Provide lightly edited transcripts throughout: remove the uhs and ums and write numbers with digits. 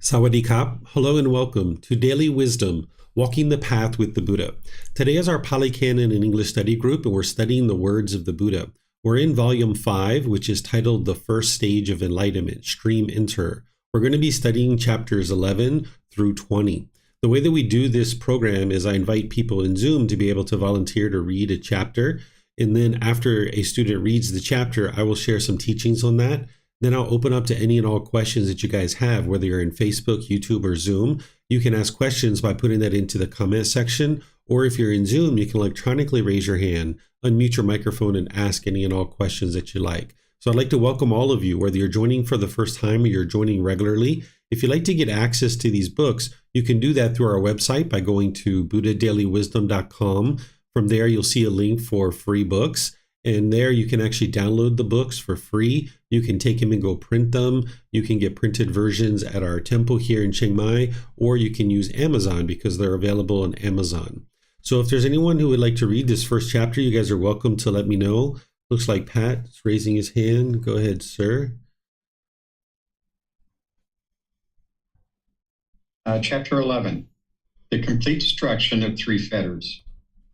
Sawadee Kap. Hello and welcome to Daily Wisdom, Walking the Path with the Buddha. Today is our Pali Canon and English study group, and we're studying the words of the Buddha. We're in Volume 5, which is titled The First Stage of Enlightenment, Stream Enter. We're going to be studying chapters 11 through 20. The way that we do this program is I invite people in Zoom to be able to volunteer to read a chapter, and then after a student reads the chapter, I will share some teachings on that. Then I'll open up to any and all questions that you guys have, whether you're in Facebook, YouTube, or Zoom. You can ask questions by putting that into the comment section, or if you're in Zoom, you can electronically raise your hand, unmute your microphone, and ask any and all questions that you like. So I'd like to welcome all of you, whether you're joining for the first time or you're joining regularly. If you'd like to get access to these books, you can do that through our website by going to buddhadailywisdom.com. From there, you'll see a link for free books. And there you can actually download the books for free. You can take them and go print them. You can get printed versions at our temple here in Chiang Mai, or you can use Amazon because they're available on Amazon. So if there's anyone who would like to read this first chapter, you guys are welcome to let me know. Looks like Pat is raising his hand. Go ahead, sir. Chapter 11, the complete destruction of three fetters.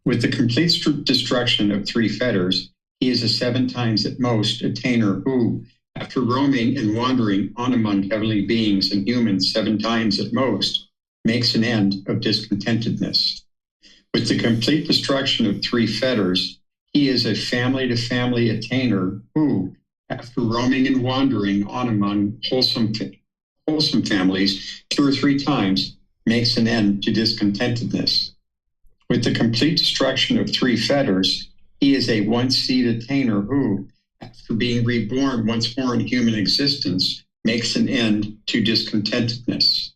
With the complete destruction of three fetters, he is a 7 times at most attainer who, after roaming and wandering on among heavenly beings and humans 7 times at most, makes an end of discontentedness. With the complete destruction of three fetters, he is a family-to-family attainer who, after roaming and wandering on among wholesome families 2 or 3 times, makes an end to discontentedness. With the complete destruction of three fetters, he is a one-seed attainer who, after being reborn once more in human existence, makes an end to discontentedness.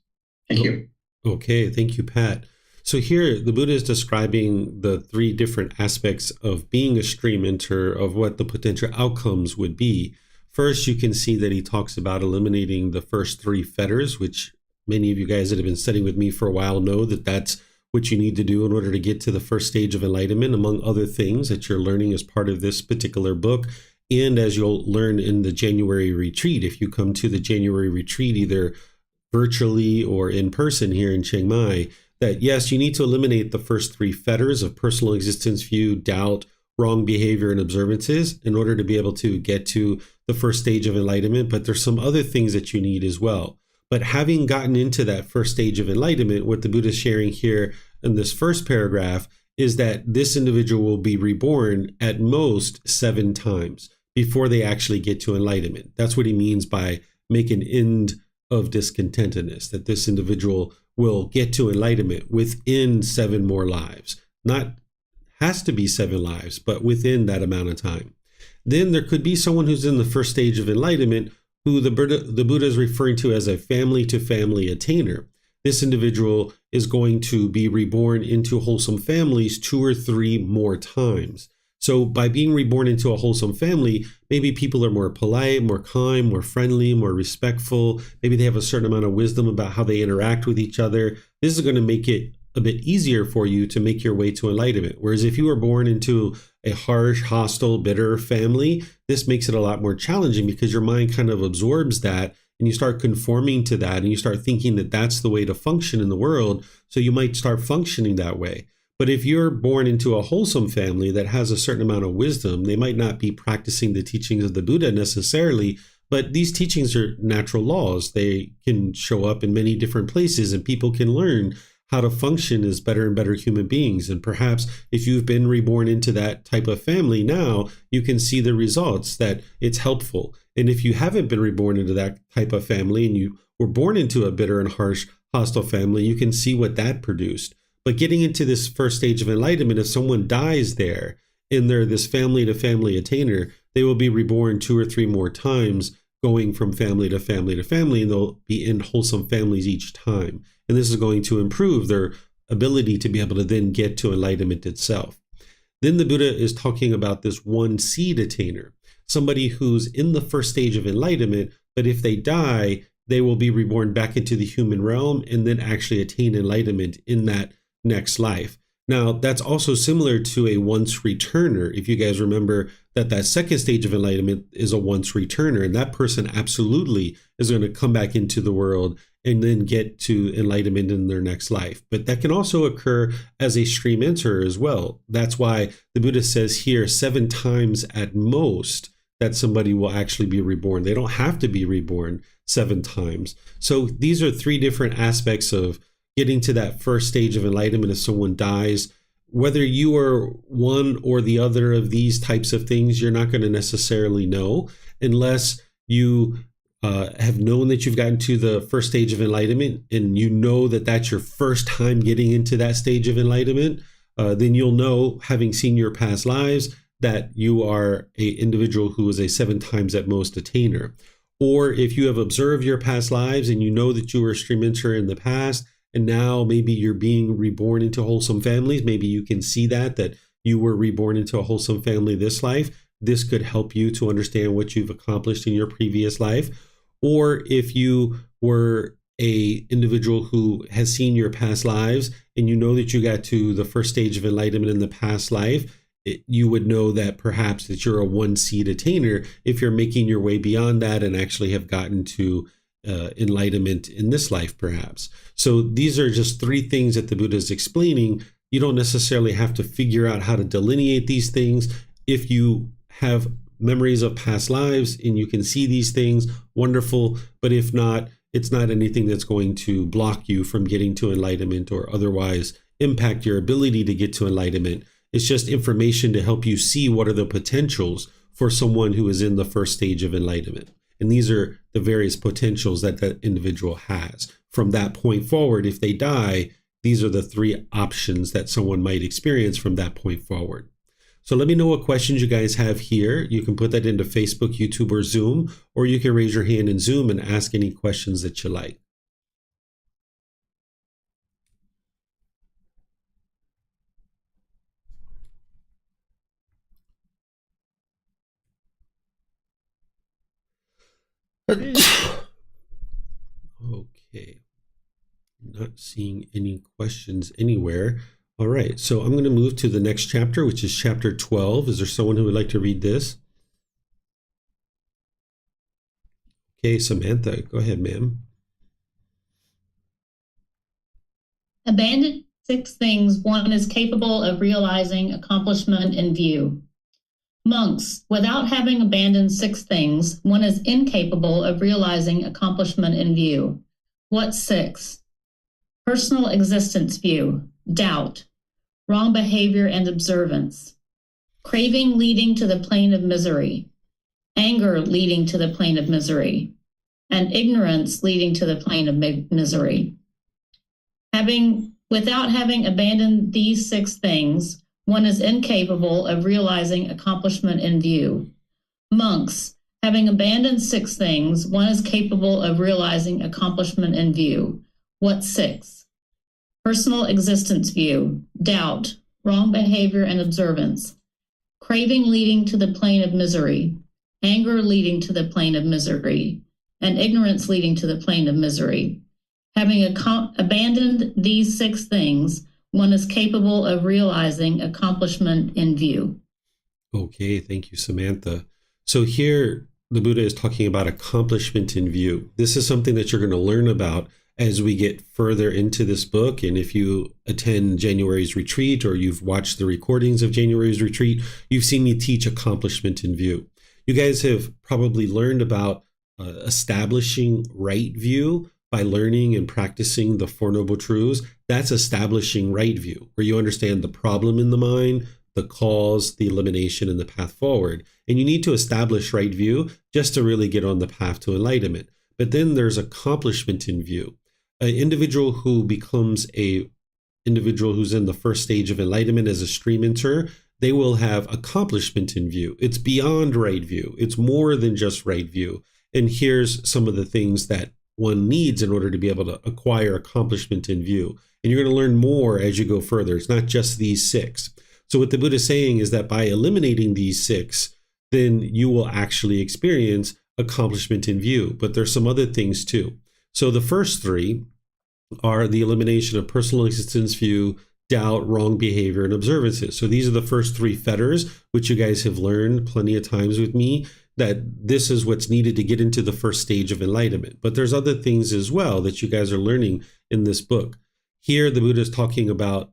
Thank you. Okay, thank you, Pat. So here, the Buddha is describing the 3 different aspects of being a stream enter, of what the potential outcomes would be. First, you can see that he talks about eliminating the first 3 fetters, which many of you guys that have been studying with me for a while know that that's what you need to do in order to get to the first stage of enlightenment, among other things that you're learning as part of this particular book. And as you'll learn in the January retreat, if you come to the January retreat, either virtually or in person here in Chiang Mai, that yes, you need to eliminate the first 3 fetters of personal existence view, doubt, wrong behavior, and observances in order to be able to get to the first stage of enlightenment. But there's some other things that you need as well. But having gotten into that first stage of enlightenment, what the Buddha is sharing here in this first paragraph is that this individual will be reborn at most 7 times before they actually get to enlightenment. That's what he means by make an end of discontentedness, that this individual will get to enlightenment within 7 more lives. Not has to be 7 lives, but within that amount of time. Then there could be someone who's in the first stage of enlightenment who the Buddha is referring to as a family-to-family attainer. This individual is going to be reborn into wholesome families 2 or 3 more times. So by being reborn into a wholesome family, maybe people are more polite, more kind, more friendly, more respectful. Maybe they have a certain amount of wisdom about how they interact with each other. This is going to make it a bit easier for you to make your way to enlightenment. Whereas if you were born into a harsh, hostile, bitter family, this makes it a lot more challenging because your mind kind of absorbs that and you start conforming to that and you start thinking that that's the way to function in the world. So you might start functioning that way. But if you're born into a wholesome family that has a certain amount of wisdom, they might not be practicing the teachings of the Buddha necessarily, but these teachings are natural laws. They can show up in many different places and people can learn how to function as better and better human beings. And perhaps if you've been reborn into that type of family now, you can see the results that it's helpful. And if you haven't been reborn into that type of family and you were born into a bitter and harsh, hostile family, you can see what that produced. But getting into this first stage of enlightenment, if someone dies there and they're this family-to-family attainer, they will be reborn 2 or 3 more times, going from family to family to family, and they'll be in wholesome families each time. And this is going to improve their ability to be able to then get to enlightenment itself. Then the Buddha is talking about this one seed attainer, somebody who's in the first stage of enlightenment, but if they die, they will be reborn back into the human realm and then actually attain enlightenment in that next life. Now, that's also similar to a once returner. If you guys remember that second stage of enlightenment is a once returner, and that person absolutely is going to come back into the world and then get to enlightenment in their next life. But that can also occur as a stream enterer as well. That's why the Buddha says here 7 times at most that somebody will actually be reborn. They don't have to be reborn 7 times. So these are 3 different aspects of getting to that first stage of enlightenment if someone dies. Whether you are one or the other of these types of things, you're not going to necessarily know unless you have known that you've gotten to the first stage of enlightenment, and you know that that's your first time getting into that stage of enlightenment. Then you'll know, having seen your past lives, that you are an individual who is a 7 times at most attainer. Or if you have observed your past lives and you know that you were a stream enterer in the past, and now maybe you're being reborn into wholesome families, maybe you can see that you were reborn into a wholesome family this life. This could help you to understand what you've accomplished in your previous life. Or if you were a individual who has seen your past lives and you know that you got to the first stage of enlightenment in the past life, you would know that perhaps that you're a 1 seed attainer if you're making your way beyond that and actually have gotten to enlightenment in this life, perhaps. So these are just 3 things that the Buddha is explaining. You don't necessarily have to figure out how to delineate these things. If you have memories of past lives and you can see these things, wonderful. But if not, it's not anything that's going to block you from getting to enlightenment or otherwise impact your ability to get to enlightenment. It's just information to help you see what are the potentials for someone who is in the first stage of enlightenment. And these are the various potentials that that individual has. From that point forward, if they die, these are the 3 options that someone might experience from that point forward. So let me know what questions you guys have here. You can put that into Facebook, YouTube, or Zoom, or you can raise your hand in Zoom and ask any questions that you like. Okay, not seeing any questions anywhere. All right, so I'm going to move to the next chapter, which is chapter 12. Is there someone who would like to read this? Okay, Samantha, go ahead, ma'am. Abandon 6 things one is capable of realizing accomplishment in view. Monks, without having abandoned 6 things, one is incapable of realizing accomplishment in view. What 6? Personal existence view, doubt, wrong behavior and observance, craving leading to the plane of misery, anger leading to the plane of misery, and ignorance leading to the plane of misery. Without having abandoned these 6 things, one is incapable of realizing accomplishment in view. Monks, having abandoned 6 things, one is capable of realizing accomplishment in view. What 6? Personal existence view, doubt, wrong behavior and observance, craving leading to the plane of misery, anger leading to the plane of misery, and ignorance leading to the plane of misery. Having abandoned these 6 things, one is capable of realizing accomplishment in view. Okay, thank you, Samantha. So here, the Buddha is talking about accomplishment in view. This is something that you're going to learn about as we get further into this book. And if you attend January's retreat or you've watched the recordings of January's retreat, you've seen me teach accomplishment in view. You guys have probably learned about establishing right view by learning and practicing the Four Noble Truths. That's establishing right view, where you understand the problem in the mind, the cause, the elimination, and the path forward. And you need to establish right view just to really get on the path to enlightenment. But then there's accomplishment in view. An individual who becomes a individual who's in the first stage of enlightenment as a stream enterer, they will have accomplishment in view. It's beyond right view. It's more than just right view. And here's some of the things that one needs in order to be able to acquire accomplishment in view. And you're going to learn more as you go further. It's not just these 6. So what the Buddha is saying is that by eliminating these 6, then you will actually experience accomplishment in view. But there's some other things too. So the first 3 are the elimination of personal existence view, doubt, wrong behavior, and observances. So these are the first three fetters, which you guys have learned plenty of times with me, that this is what's needed to get into the first stage of enlightenment. But there's other things as well that you guys are learning in this book. Here, the Buddha is talking about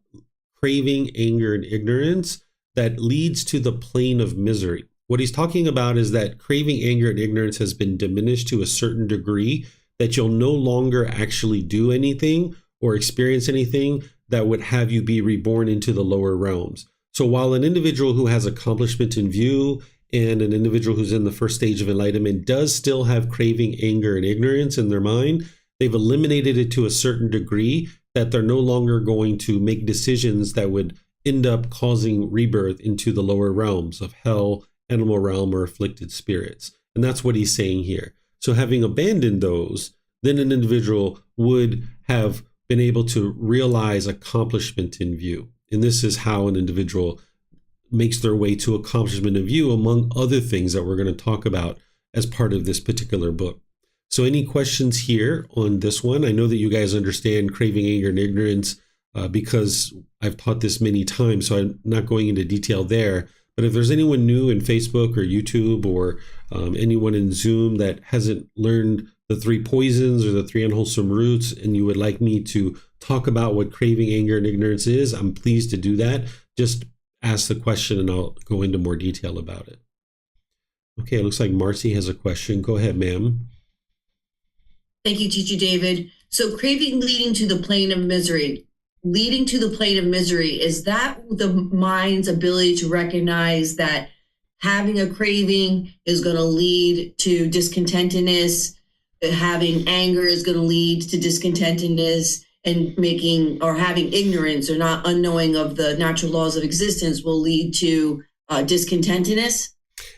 craving, anger, and ignorance that leads to the plane of misery. What he's talking about is that craving, anger, and ignorance has been diminished to a certain degree that you'll no longer actually do anything or experience anything that would have you be reborn into the lower realms. So while an individual who has accomplishment in view and an individual who's in the first stage of enlightenment does still have craving, anger, and ignorance in their mind, they've eliminated it to a certain degree that they're no longer going to make decisions that would end up causing rebirth into the lower realms of hell, animal realm, or afflicted spirits. And that's what he's saying here. So having abandoned those, then an individual would have been able to realize accomplishment in view. And this is how an individual makes their way to accomplishment in view, among other things that we're going to talk about as part of this particular book. So any questions here on this one? I know that you guys understand craving, anger, and ignorance because I've taught this many times, so I'm not going into detail there. But if there's anyone new in Facebook or YouTube or anyone in Zoom that hasn't learned the three poisons or the three unwholesome roots, and you would like me to talk about what craving, anger, and ignorance is, I'm pleased to do that. Just ask the question and I'll go into more detail about it. Okay, it looks like Marcy has a question. Go ahead, ma'am. Thank you, Teacher David. So craving leading to the plane of misery. Leading to the plane of misery, is that the mind's ability to recognize that having a craving is going to lead to discontentedness, having anger is going to lead to discontentedness, and having ignorance or not unknowing of the natural laws of existence will lead to discontentedness?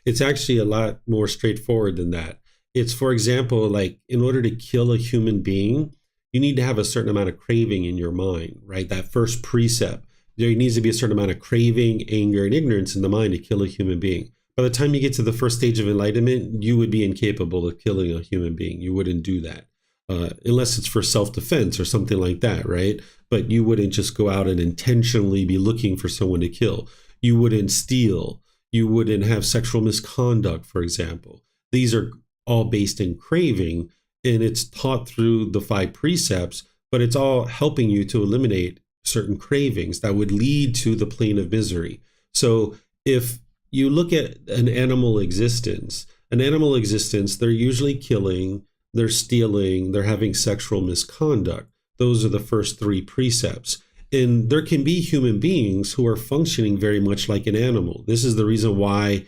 It's actually a lot more straightforward than that. It's, for example, like in order to kill a human being, you need to have a certain amount of craving in your mind, right? That first precept, there needs to be a certain amount of craving, anger, and ignorance in the mind to kill a human being. By the time you get to the first stage of enlightenment, you would be incapable of killing a human being. You wouldn't do that. Unless it's for self-defense or something like that, right? But you wouldn't just go out and intentionally be looking for someone to kill. You wouldn't steal. You wouldn't have sexual misconduct, for example. These are all based in craving, and it's taught through the 5 precepts, but it's all helping you to eliminate certain cravings that would lead to the plane of misery. So if you look at an animal existence, they're usually killing, they're stealing, they're having sexual misconduct. Those are the first 3 precepts. And there can be human beings who are functioning very much like an animal. This is the reason why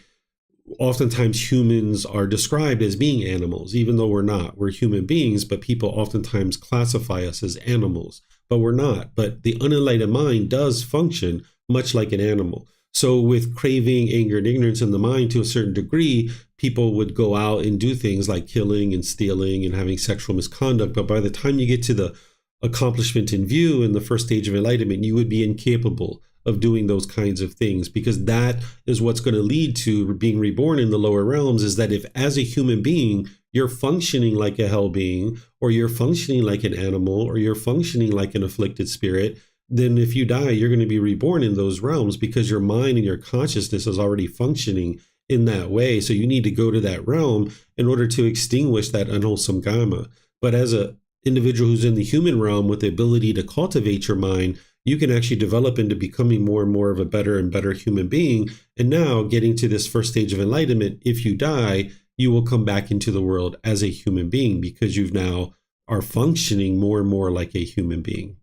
oftentimes humans are described as being animals, even though we're not. We're human beings, but people oftentimes classify us as animals, but we're not. But the unenlightened mind does function much like an animal. So with craving, anger, and ignorance in the mind to a certain degree, people would go out and do things like killing and stealing and having sexual misconduct. But by the time you get to the accomplishment in view in the first stage of enlightenment, you would be incapable of doing those kinds of things, because that is what's going to lead to being reborn in the lower realms. Is that if as a human being you're functioning like a hell being, or you're functioning like an animal, or you're functioning like an afflicted spirit, then if you die, you're going to be reborn in those realms, because your mind and your consciousness is already functioning in that way. So you need to go to that realm in order to extinguish that unwholesome karma. But as an individual who's in the human realm with the ability to cultivate your mind, you can actually develop into becoming more and more of a better and better human being. And now getting to this first stage of enlightenment, if you die, you will come back into the world as a human being, because you've now are functioning more and more like a human being.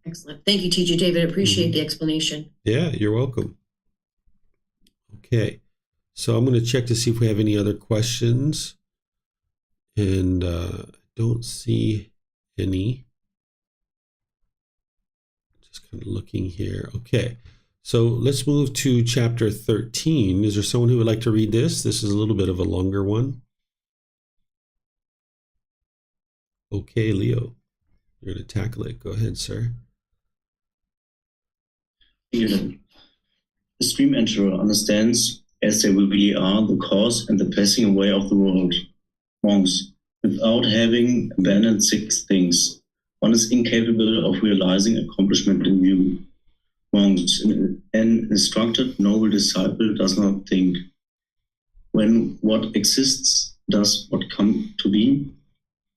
Excellent. Thank you, Teacher David. I appreciate the explanation. Yeah, you're welcome. Okay, so I'm going to check to see if we have any other questions. And don't see any. Just kind of looking here. Okay, so let's move to chapter 13. Is there someone who would like to read this? This is a little bit of a longer one. Okay, Leo, you're going to tackle it. Go ahead, sir. The stream enterer understands, as they really are, the cause and the passing away of the world, monks, without having abandoned 6 things. One is incapable of realizing accomplishment in view. Monks, an instructed noble disciple does not think. When what exists, does what come to be?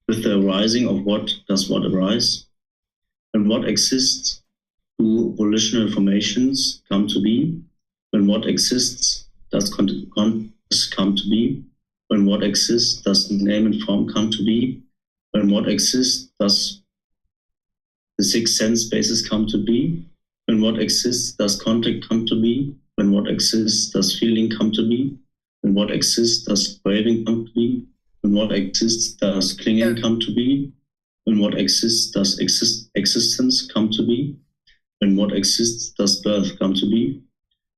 With the arising of what, does what arise? When what exists, do volitional formations come to be? When what exists, does consciousness come to be? When what exists, does name and form come to be? When what exists, does the six sense spaces come to be? When what exists, does contact come to be? When what exists, does feeling come to be? When what exists, does craving come to be? When what exists, does clinging come to be? When what exists, does existence come to be? When what exists, does birth come to be?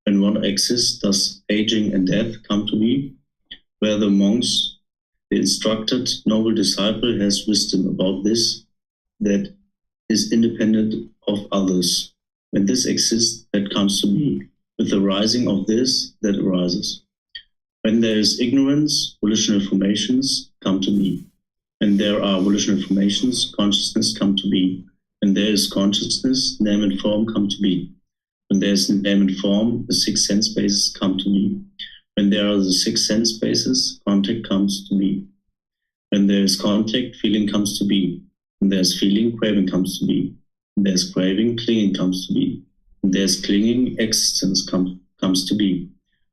When what exists, does aging and death come to be? Where the monks, the instructed noble disciple, has wisdom about this, that is independent of others. When this exists, that comes to be. With the rising of this, that arises. When there is ignorance, volitional formations come to be. When there are volitional formations, consciousness come to be. When there is consciousness, name and form come to be. When there is name and form, the six sense spaces come to be. When there are the six sense spaces, contact comes to be. When there is contact, feeling comes to be. When there is feeling, craving comes to be. When there is craving, clinging comes to be. When there is clinging, existence comes to be.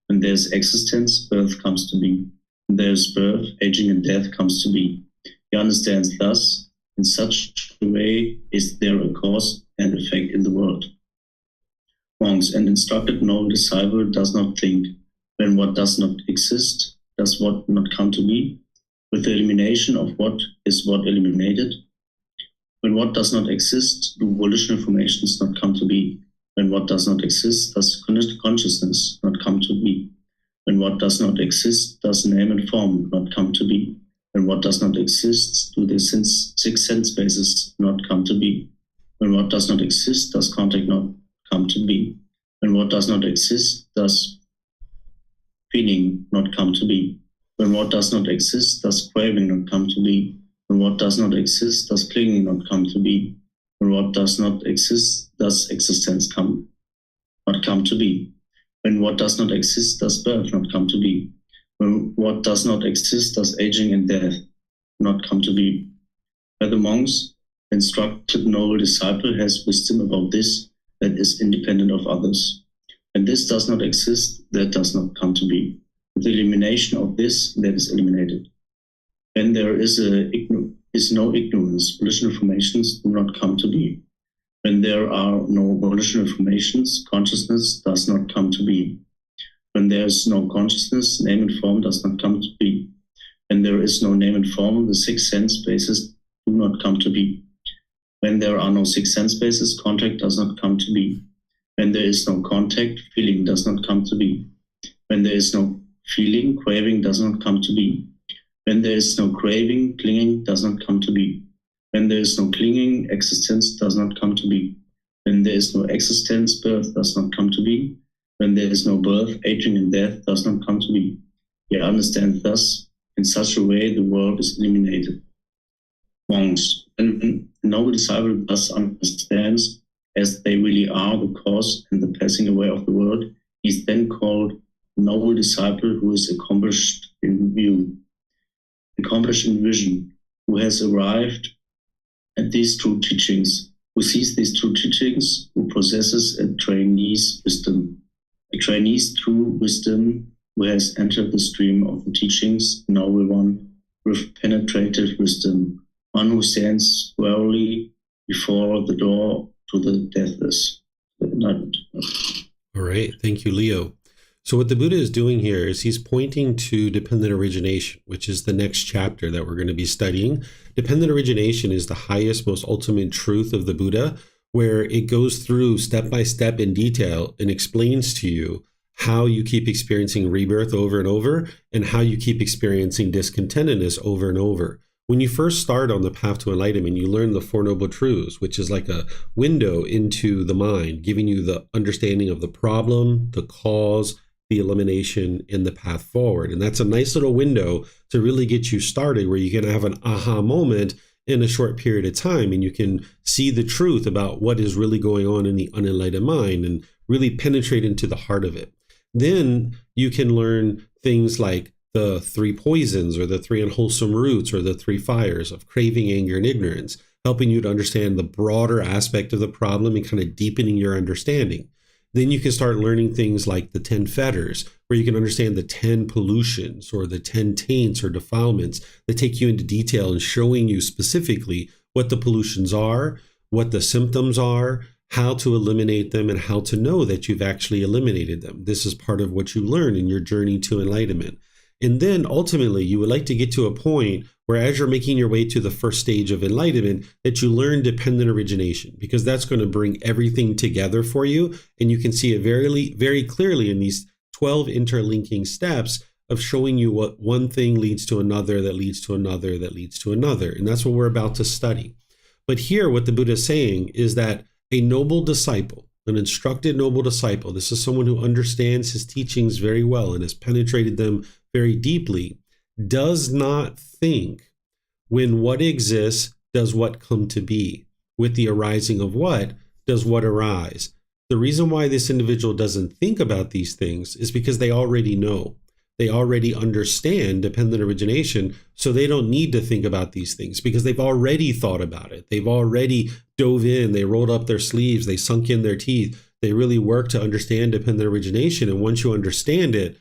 When there is existence, birth comes to be. When there is birth, aging and death comes to be. He understands thus, in such a way is there a cause and effect in the world. Monks, an instructed noble disciple does not think. When what does not exist, does what not come to be? With the elimination of what is what eliminated? When what does not exist, do volitional formations not come to be? When what does not exist, does consciousness not come to be? When what does not exist, does name and form not come to be? When what does not exist, do the six sense spaces not come to be? When what does not exist, does contact not come to be? When what does not exist, does feeling not come to be? When what does not exist, does craving not come to be? When what does not exist, does clinging not come to be? When what does not exist, does existence not come to be? When what does not exist, does birth not come to be? When what does not exist, does aging and death not come to be? Where the monks, instructed noble disciple, has wisdom about this, that is independent of others. When this does not exist, that does not come to be. With the elimination of this, that is eliminated. When there is no ignorance, volitional formations do not come to be. When there are no volitional formations, consciousness does not come to be. When there is no consciousness, name and form does not come to be. When there is no name and form, the six sense spaces do not come to be. When there are no six sense spaces, contact does not come to be. When there is no contact, feeling does not come to be. When there is no feeling, craving does not come to be. When there is no craving, clinging does not come to be. When there is no clinging, existence does not come to be. When there is no existence, birth does not come to be. When there is no birth, aging and death does not come to be. You understand thus, in such a way the world is eliminated. Monks, and a noble disciple thus understands as they really are the cause and the passing away of the world, he is then called a noble disciple who is accomplished in view, accomplished in vision, who has arrived at these true teachings, who sees these true teachings, who possesses a trainee's wisdom. A trainee's true wisdom who has entered the stream of the teachings, a noble one, with penetrative wisdom, one who stands squarely before the door to the deathless, the Enlightenment. All right. Thank you, Leo. So what the Buddha is doing here is he's pointing to dependent origination, which is the next chapter that we're going to be studying. Dependent origination is the highest, most ultimate truth of the Buddha, where it goes through step by step in detail and explains to you how you keep experiencing rebirth over and over and how you keep experiencing discontentedness over and over. When you first start on the path to enlightenment, you learn the Four Noble Truths, which is like a window into the mind, giving you the understanding of the problem, the cause, the elimination, and the path forward. And that's a nice little window to really get you started where you're going to have an aha moment in a short period of time, and you can see the truth about what is really going on in the unenlightened mind and really penetrate into the heart of it. Then you can learn things like the 3 poisons or the 3 unwholesome roots or the 3 fires of craving, anger, and ignorance, helping you to understand the broader aspect of the problem and kind of deepening your understanding. Then you can start learning things like the 10 fetters, where you can understand the 10 pollutions or the 10 taints or defilements that take you into detail and showing you specifically what the pollutions are, what the symptoms are, how to eliminate them, and how to know that you've actually eliminated them. This is part of what you learn in your journey to enlightenment. And then ultimately, you would like to get to a point where, as you're making your way to the first stage of enlightenment, that you learn dependent origination, because that's going to bring everything together for you. And you can see it very, very clearly in these 12 interlinking steps of showing you what one thing leads to another, that leads to another, that leads to another. And that's what we're about to study. But here, what the Buddha is saying is that a noble disciple, an instructed noble disciple, this is someone who understands his teachings very well and has penetrated them very deeply, does not think, when what exists, does what come to be? With the arising of what, does what arise? The reason why this individual doesn't think about these things is because they already know. They already understand dependent origination, so they don't need to think about these things because they've already thought about it. They've already dove in, they rolled up their sleeves, they sunk in their teeth. They really work to understand dependent origination. And once you understand it,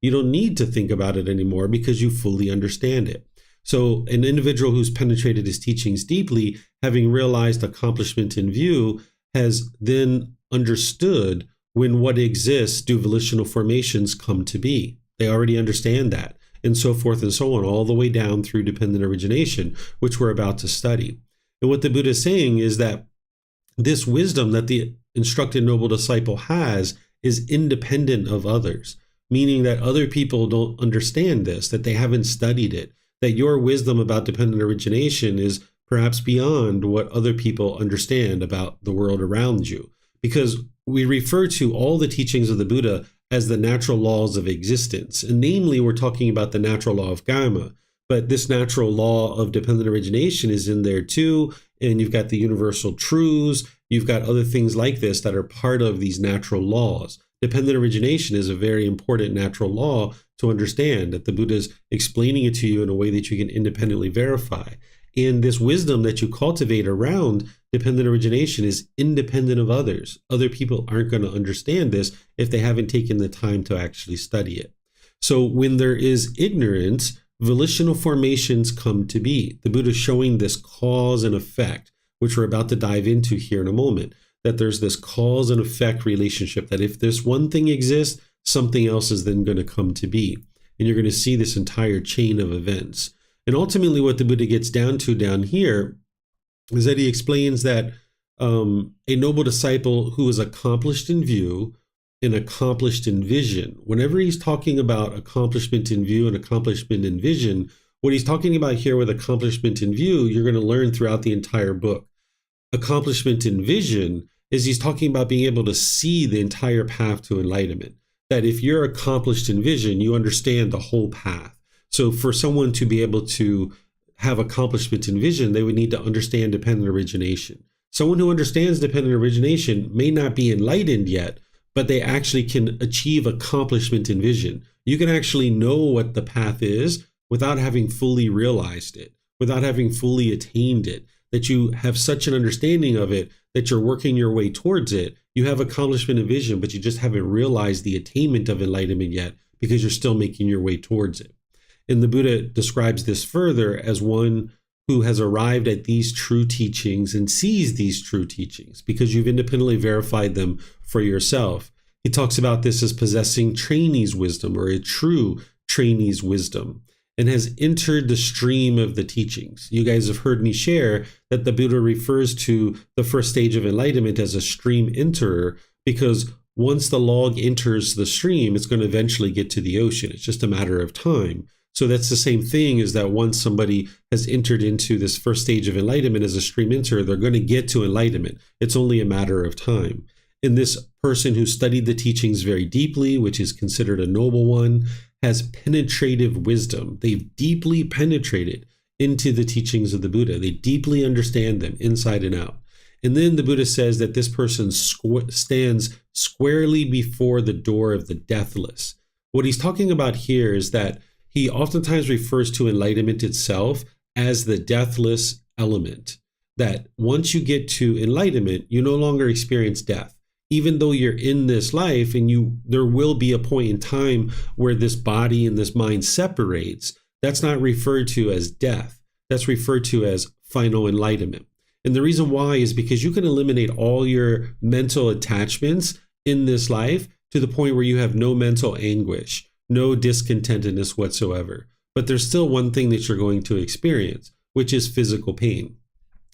you don't need to think about it anymore because you fully understand it. So an individual who's penetrated his teachings deeply, having realized accomplishment in view, has then understood when what exists do volitional formations come to be. They already understand that, and so forth and so on, all the way down through dependent origination, which we're about to study. And what the Buddha is saying is that this wisdom that the instructed noble disciple has is independent of others, meaning that other people don't understand this, that they haven't studied it, that your wisdom about dependent origination is perhaps beyond what other people understand about the world around you. Because we refer to all the teachings of the Buddha as the natural laws of existence. And namely, we're talking about the natural law of karma. But this natural law of dependent origination is in there too. And you've got the universal truths. You've got other things like this that are part of these natural laws. Dependent origination is a very important natural law to understand, that the Buddha is explaining it to you in a way that you can independently verify. And this wisdom that you cultivate around dependent origination is independent of others. Other people aren't going to understand this if they haven't taken the time to actually study it. So when there is ignorance, volitional formations come to be. The Buddha is showing this cause and effect, which we're about to dive into here in a moment, that there's this cause and effect relationship, that if this one thing exists, something else is then going to come to be. And you're going to see this entire chain of events. And ultimately what the Buddha gets down to down here is that he explains that a noble disciple who is accomplished in view and accomplished in vision, whenever he's talking about accomplishment in view and accomplishment in vision, what he's talking about here with accomplishment in view, you're going to learn throughout the entire book. Accomplishment in vision is he's talking about being able to see the entire path to enlightenment. That if you're accomplished in vision, you understand the whole path. So for someone to be able to have accomplishment in vision, they would need to understand dependent origination. Someone who understands dependent origination may not be enlightened yet, but they actually can achieve accomplishment in vision. You can actually know what the path is without having fully realized it, without having fully attained it, that you have such an understanding of it that you're working your way towards it. You have accomplishment in vision, but you just haven't realized the attainment of enlightenment yet because you're still making your way towards it. And the Buddha describes this further as one who has arrived at these true teachings and sees these true teachings because you've independently verified them for yourself. He talks about this as possessing trainee's wisdom, or a true trainee's wisdom, and has entered the stream of the teachings. You guys have heard me share that the Buddha refers to the first stage of enlightenment as a stream enterer, because once the log enters the stream, it's going to eventually get to the ocean. It's just a matter of time. So that's the same thing, is that once somebody has entered into this first stage of enlightenment as a stream enterer, they're going to get to enlightenment. It's only a matter of time. And this person who studied the teachings very deeply, which is considered a noble one, has penetrative wisdom. They've deeply penetrated into the teachings of the Buddha. They deeply understand them inside and out. And then the Buddha says that this person stands squarely before the door of the deathless. What he's talking about here is that he oftentimes refers to enlightenment itself as the deathless element. That once you get to enlightenment, you no longer experience death. Even though you're in this life and there will be a point in time where this body and this mind separates, that's not referred to as death. That's referred to as final enlightenment. And the reason why is because you can eliminate all your mental attachments in this life to the point where you have no mental anguish, no discontentedness whatsoever. But there's still one thing that you're going to experience, which is physical pain.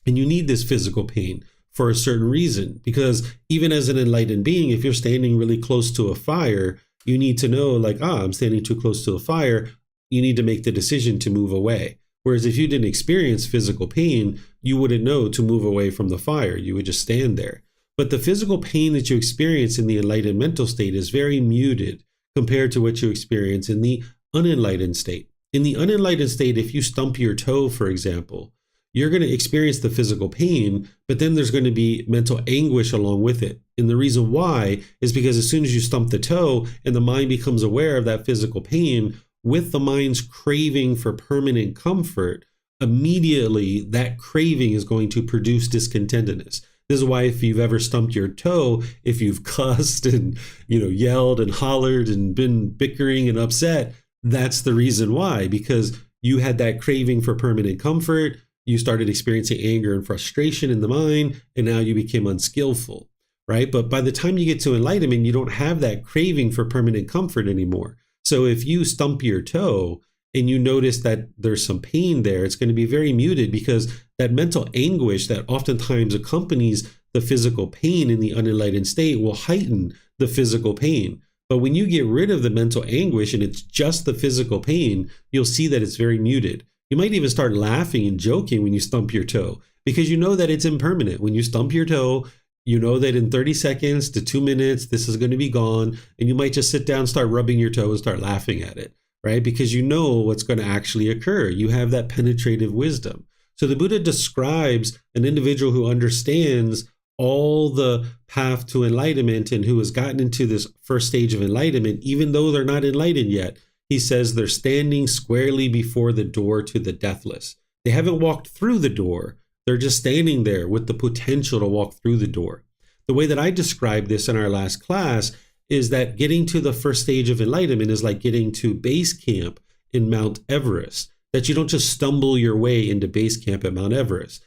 And you need this physical pain for a certain reason, because even as an enlightened being, if you're standing really close to a fire, you need to know I'm standing too close to a fire. You need to make the decision to move away. Whereas if you didn't experience physical pain, you wouldn't know to move away from the fire. You would just stand there. But the physical pain that you experience in the enlightened mental state is very muted compared to what you experience in the unenlightened state. In the unenlightened state, if you stump your toe, for example, you're going to experience the physical pain, but then there's going to be mental anguish along with it. And the reason why is because as soon as you stump the toe and the mind becomes aware of that physical pain, with the mind's craving for permanent comfort, immediately that craving is going to produce discontentedness. This is why if you've ever stumped your toe, if you've cussed and yelled and hollered and been bickering and upset, that's the reason why, because you had that craving for permanent comfort. You started experiencing anger and frustration in the mind, and now you became unskillful, right? But by the time you get to enlightenment, you don't have that craving for permanent comfort anymore. So if you stump your toe and you notice that there's some pain there, it's going to be very muted, because that mental anguish that oftentimes accompanies the physical pain in the unenlightened state will heighten the physical pain. But when you get rid of the mental anguish and it's just the physical pain, you'll see that it's very muted. You might even start laughing and joking when you stump your toe, because you know that it's impermanent. When you stump your toe, you know that in 30 seconds to 2 minutes, this is going to be gone. And you might just sit down, start rubbing your toe and start laughing at it, right? Because you know what's going to actually occur. You have that penetrative wisdom. So the Buddha describes an individual who understands all the path to enlightenment and who has gotten into this first stage of enlightenment, even though they're not enlightened yet. He says they're standing squarely before the door to the deathless. They haven't walked through the door. They're just standing there with the potential to walk through the door. The way that I described this in our last class is that getting to the first stage of enlightenment is like getting to base camp in Mount Everest, that you don't just stumble your way into base camp at Mount Everest.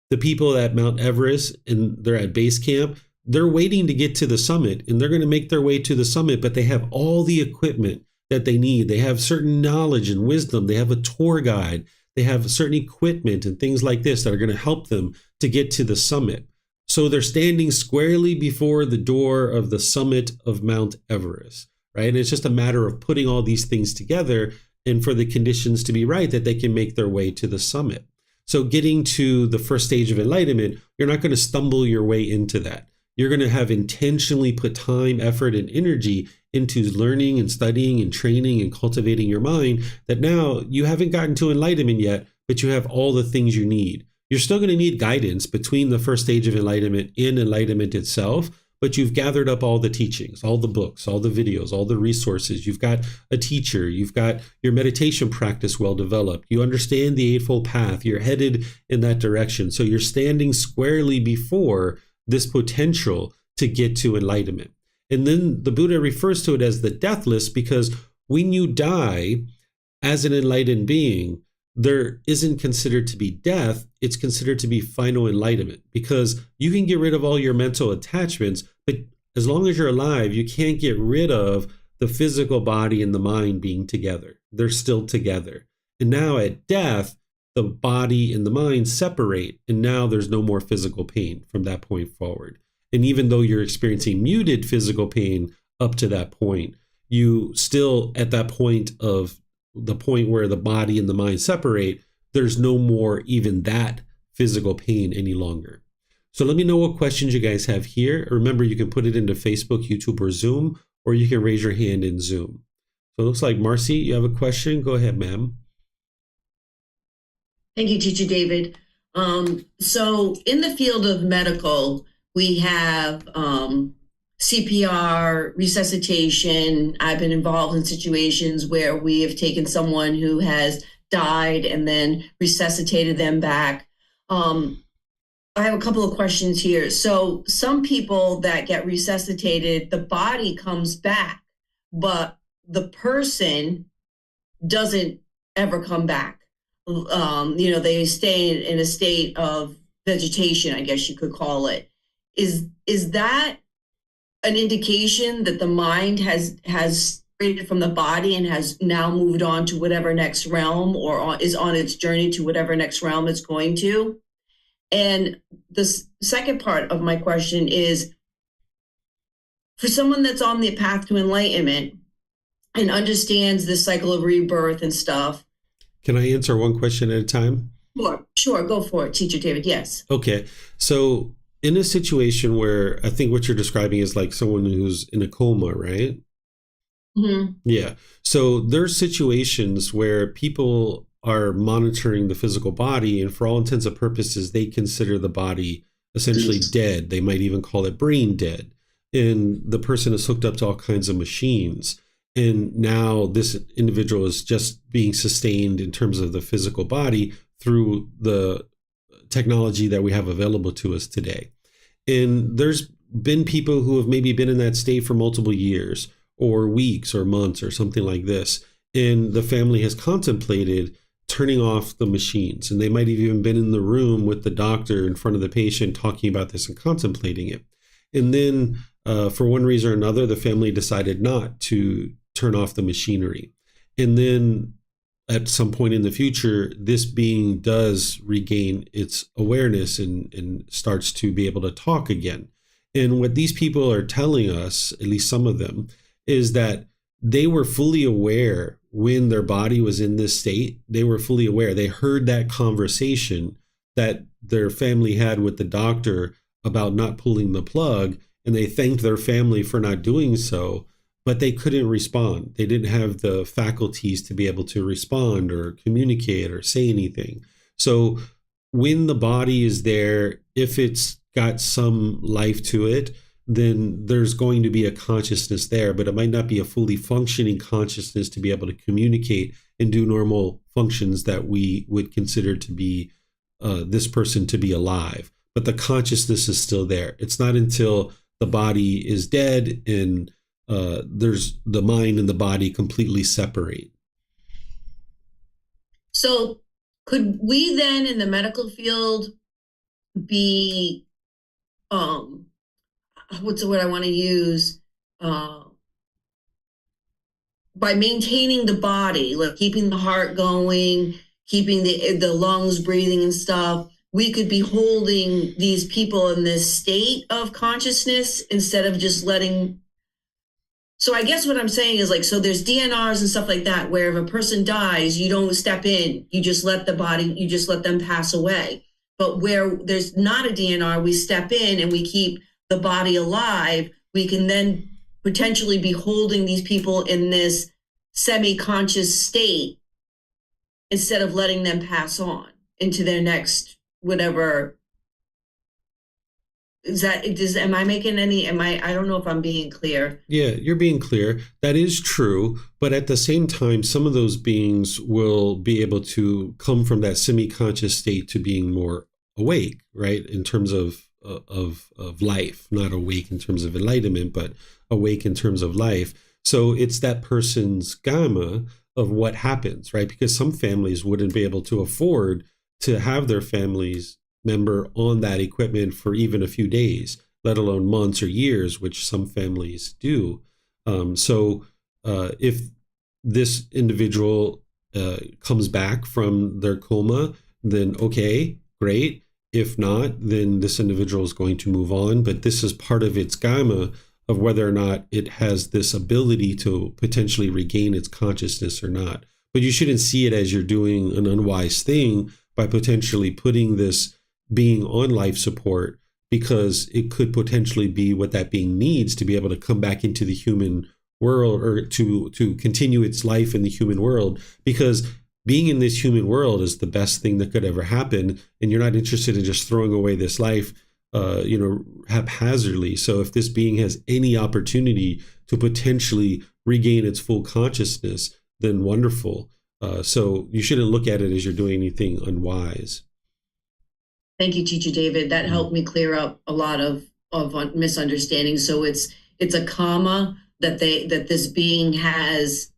The people at Mount Everest and they're at base camp, they're waiting to get to the summit, and they're going to make their way to the summit, but they have all the equipment that they need. They have certain knowledge and wisdom. They have a tour guide. They have certain equipment and things like this that are going to help them to get to the summit. So they're standing squarely before the door of the summit of Mount Everest, right? And it's just a matter of putting all these things together and for the conditions to be right that they can make their way to the summit. So getting to the first stage of enlightenment, you're not going to stumble your way into that. You're going to have intentionally put time, effort, and energy into learning and studying and training and cultivating your mind, that now you haven't gotten to enlightenment yet, but you have all the things you need. You're still going to need guidance between the first stage of enlightenment and enlightenment itself, but you've gathered up all the teachings, all the books, all the videos, all the resources. You've got a teacher. You've got your meditation practice well developed. You understand the Eightfold Path. You're headed in that direction. So you're standing squarely before this potential to get to enlightenment. And then the Buddha refers to it as the deathless, because when you die as an enlightened being, there isn't considered to be death. It's considered to be final enlightenment, because you can get rid of all your mental attachments, but as long as you're alive, you can't get rid of the physical body and the mind being together. They're still together. And now at death, the body and the mind separate, and now there's no more physical pain from that point forward. And even though you're experiencing muted physical pain up to that point, you still, at that point of the point where the body and the mind separate, there's no more even that physical pain any longer. So let me know what questions you guys have here. Remember, you can put it into Facebook, YouTube, or Zoom, or you can raise your hand in Zoom. So it looks like Marcy, you have a question? Go ahead, ma'am. Thank you, Teacher David. So in the field of medical, we have CPR, resuscitation. I've been involved in situations where we have taken someone who has died and then resuscitated them back. I have a couple of questions here. So some people that get resuscitated, the body comes back, but the person doesn't ever come back. They stay in a state of vegetation, I guess you could call it. Is that an indication that the mind has separated from the body and has now moved on to whatever next realm, or is on its journey to whatever next realm it's going to? And the second part of my question is, for someone that's on the path to enlightenment and understands this cycle of rebirth and stuff. Can I answer one question at a time? Sure, go for it, Teacher David. Yes. Okay. So in a situation where I think what you're describing is like someone who's in a coma, right? Mm-hmm. Yeah. So there's situations where people are monitoring the physical body, and for all intents and purposes, they consider the body essentially dead. They might even call it brain dead. And the person is hooked up to all kinds of machines. And now this individual is just being sustained in terms of the physical body through the technology that we have available to us today. And there's been people who have maybe been in that state for multiple years or weeks or months or something like this. And the family has contemplated turning off the machines. And they might have even been in the room with the doctor in front of the patient talking about this and contemplating it. And then for one reason or another, the family decided not to turn off the machinery. And then at some point in the future, this being does regain its awareness and starts to be able to talk again. And what these people are telling us, at least some of them, is that they were fully aware when their body was in this state. They were fully aware. They heard that conversation that their family had with the doctor about not pulling the plug, and they thanked their family for not doing so, but they couldn't respond. They didn't have the faculties to be able to respond or communicate or say anything. So when the body is there, if it's got some life to it, then there's going to be a consciousness there, but it might not be a fully functioning consciousness to be able to communicate and do normal functions that we would consider to be this person to be alive. But the consciousness is still there. It's not until the body is dead and there's the mind and the body completely separate. So could we then in the medical field be, what's the word I want to use? By maintaining the body, like keeping the heart going, keeping the lungs breathing and stuff, we could be holding these people in this state of consciousness instead of just letting. So I guess what I'm saying is, like, so there's DNRs and stuff like that, where if a person dies, you don't step in, you just let the body, you just let them pass away. But where there's not a DNR, we step in and we keep the body alive. We can then potentially be holding these people in this semi-conscious state instead of letting them pass on into their next whatever. Am I making any, I don't know if I'm being clear. Yeah, you're being clear. That is true. But at the same time, some of those beings will be able to come from that semi-conscious state to being more awake, right? In terms of life, not awake in terms of enlightenment, but awake in terms of life. So it's that person's gamma of what happens, right? Because some families wouldn't be able to afford to have their family's member on that equipment for even a few days, let alone months or years, which some families do. So if this individual comes back from their coma, then okay, great. If not, then this individual is going to move on. But this is part of its gamma of whether or not it has this ability to potentially regain its consciousness or not. But you shouldn't see it as you're doing an unwise thing by potentially putting this being on life support, because it could potentially be what that being needs to be able to come back into the human world or to continue its life in the human world. Because being in this human world is the best thing that could ever happen, and you're not interested in just throwing away this life haphazardly. So if this being has any opportunity to potentially regain its full consciousness, then wonderful. So you shouldn't look at it as you're doing anything unwise. Thank you, Teacher David. That helped me clear up a lot of misunderstandings. So it's a karma that this being has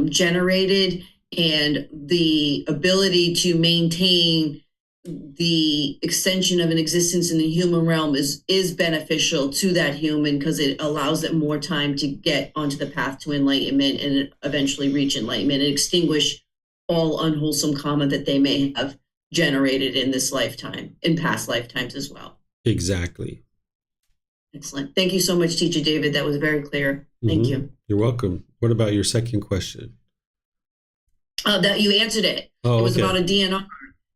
generated, and the ability to maintain the extension of an existence in the human realm is beneficial to that human, because it allows it more time to get onto the path to enlightenment and eventually reach enlightenment and extinguish all unwholesome karma that they may have generated in this lifetime, in past lifetimes as well. Exactly. Excellent. Thank you so much, Teacher David. That was very clear. Thank you. You're welcome. What about your second question? That you answered it. Oh, it was okay. about a DNR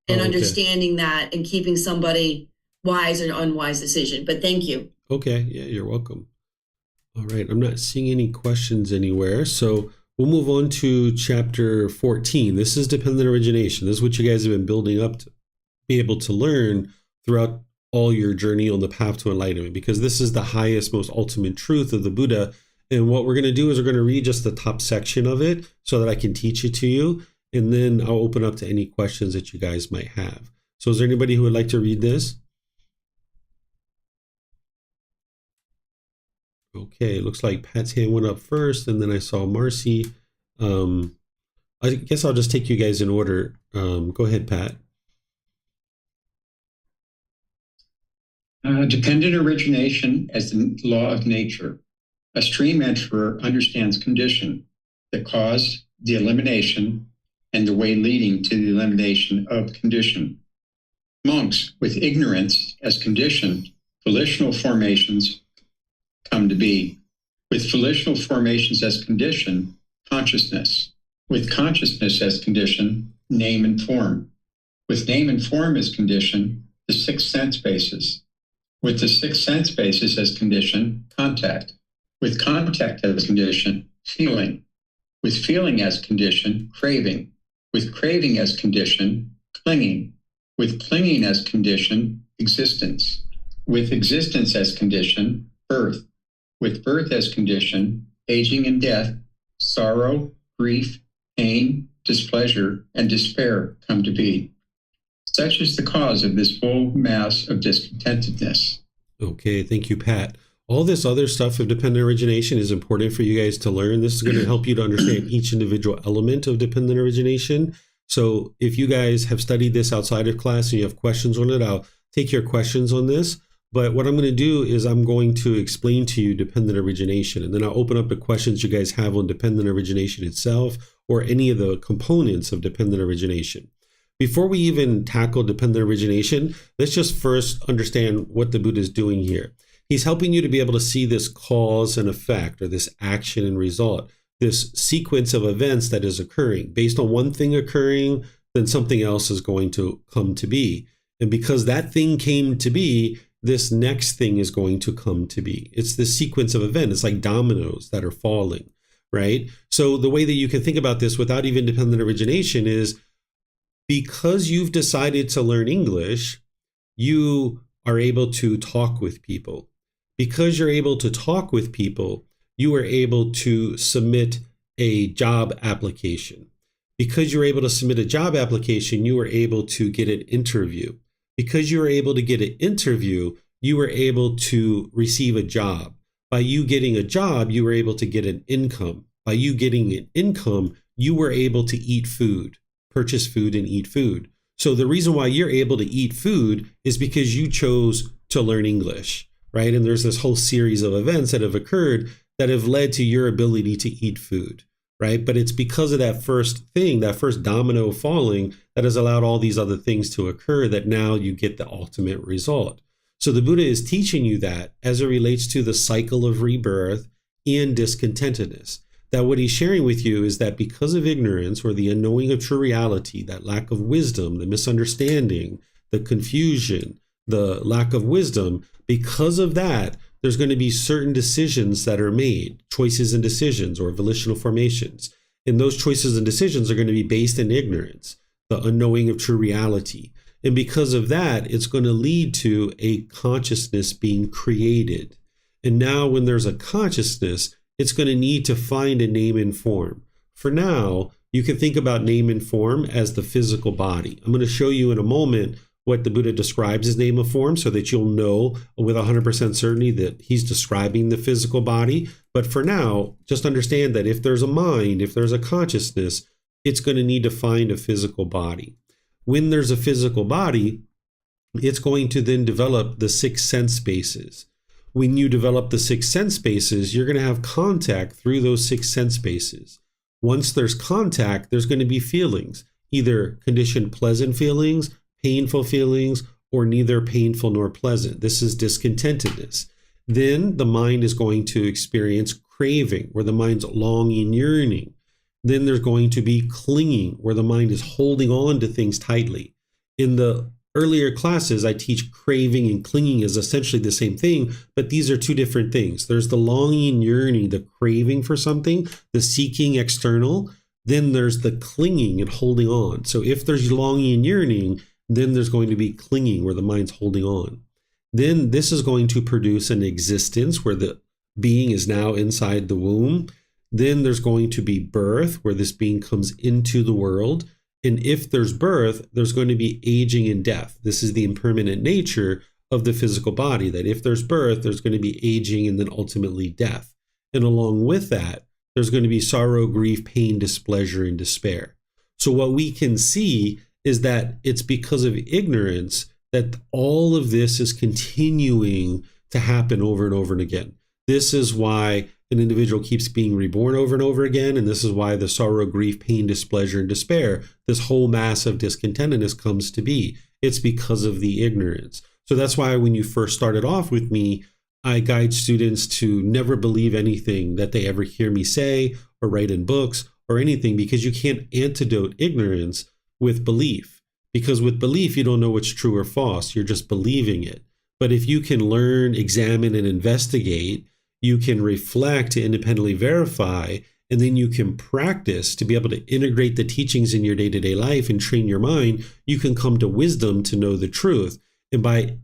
and understanding that and keeping somebody wise or unwise decision. But thank you. Okay. Yeah, you're welcome. All right. I'm not seeing any questions anywhere. So we'll move on to chapter 14. This is dependent origination. This is what you guys have been building up to be able to learn throughout all your journey on the path to enlightenment, because this is the highest, most ultimate truth of the Buddha. And what we're going to do is we're going to read just the top section of it so that I can teach it to you. And then I'll open up to any questions that you guys might have. So is there anybody who would like to read this? Okay, it looks like Pat's hand went up first, and then I saw Marcy. I guess I'll just take you guys in order. Go ahead, Pat. Dependent origination as the law of nature. A stream enterer understands condition, the cause, the elimination, and the way leading to the elimination of condition. Monks, with ignorance as condition, volitional formations come to be. With volitional formations as condition, consciousness. With consciousness as condition, name and form. With name and form as condition, the six sense bases. With the six sense bases as condition, contact. With contact as condition, feeling. With feeling as condition, craving. With craving as condition, clinging. With clinging as condition, existence. With existence as condition, birth. With birth as condition, aging and death, sorrow, grief, pain, displeasure, and despair come to be. Such is the cause of this full mass of discontentedness. Okay, thank you, Pat. All this other stuff of dependent origination is important for you guys to learn. This is going to help you to understand each individual element of dependent origination. So if you guys have studied this outside of class and you have questions on it, I'll take your questions on this. But what I'm going to do is I'm going to explain to you dependent origination, and then I'll open up the questions you guys have on dependent origination itself or any of the components of dependent origination. Before we even tackle dependent origination, let's just first understand what the Buddha is doing here. He's helping you to be able to see this cause and effect, or this action and result, this sequence of events that is occurring. Based on one thing occurring, then something else is going to come to be. And because that thing came to be, this next thing is going to come to be. It's the sequence of events. It's like dominoes that are falling, right? So the way that you can think about this without even dependent origination is, because you've decided to learn English, you are able to talk with people. Because you're able to talk with people, you are able to submit a job application. Because you're able to submit a job application, you are able to get an interview. Because you were able to get an interview, you were able to receive a job. By you getting a job, you were able to get an income. By you getting an income, you were able to eat food, purchase food and eat food. So the reason why you're able to eat food is because you chose to learn English, right? And there's this whole series of events that have occurred that have led to your ability to eat food, right? But it's because of that first thing, that first domino falling, that has allowed all these other things to occur, that now you get the ultimate result. So the Buddha is teaching you that as it relates to the cycle of rebirth and discontentedness. That what he's sharing with you is that because of ignorance, or the unknowing of true reality, that lack of wisdom, the misunderstanding, the confusion, the lack of wisdom, because of that, there's going to be certain decisions that are made, choices and decisions, or volitional formations. And those choices and decisions are going to be based in ignorance, the unknowing of true reality. And because of that, it's going to lead to a consciousness being created. And now when there's a consciousness, it's going to need to find a name and form. For now, you can think about name and form as the physical body. I'm going to show you in a moment what the Buddha describes as name and form so that you'll know with 100% certainty that he's describing the physical body. But for now, just understand that if there's a mind, if there's a consciousness, it's going to need to find a physical body. When there's a physical body, it's going to then develop the 6 sense spaces. When you develop the 6 sense spaces, you're going to have contact through those 6 sense spaces. Once there's contact, there's going to be feelings, either conditioned pleasant feelings, painful feelings, or neither painful nor pleasant. This is discontentedness. Then the mind is going to experience craving, where the mind's longing, yearning. Then there's going to be clinging, where the mind is holding on to things tightly. In the earlier classes, I teach craving and clinging is essentially the same thing, but these are two different things. There's the longing, yearning, the craving for something, the seeking external. Then there's the clinging and holding on. So if there's longing and yearning, then there's going to be clinging where the mind's holding on. Then this is going to produce an existence where the being is now inside the womb. Then there's going to be birth where this being comes into the world. And if there's birth, there's going to be aging and death. This is the impermanent nature of the physical body, that if there's birth, there's going to be aging and then ultimately death. And along with that, there's going to be sorrow, grief, pain, displeasure, and despair. So what we can see is that it's because of ignorance that all of this is continuing to happen over and over and again. This is why an individual keeps being reborn over and over again, and this is why the sorrow, grief, pain, displeasure, and despair, this whole mass of discontentedness comes to be. It's because of the ignorance. So that's why when you first started off with me, I guide students to never believe anything that they ever hear me say or write in books or anything, because you can't antidote ignorance with belief. Because with belief, you don't know what's true or false. You're just believing it. But if you can learn, examine, and investigate, you can reflect to independently verify, and then you can practice to be able to integrate the teachings in your day-to-day life and train your mind. You can come to wisdom to know the truth. And by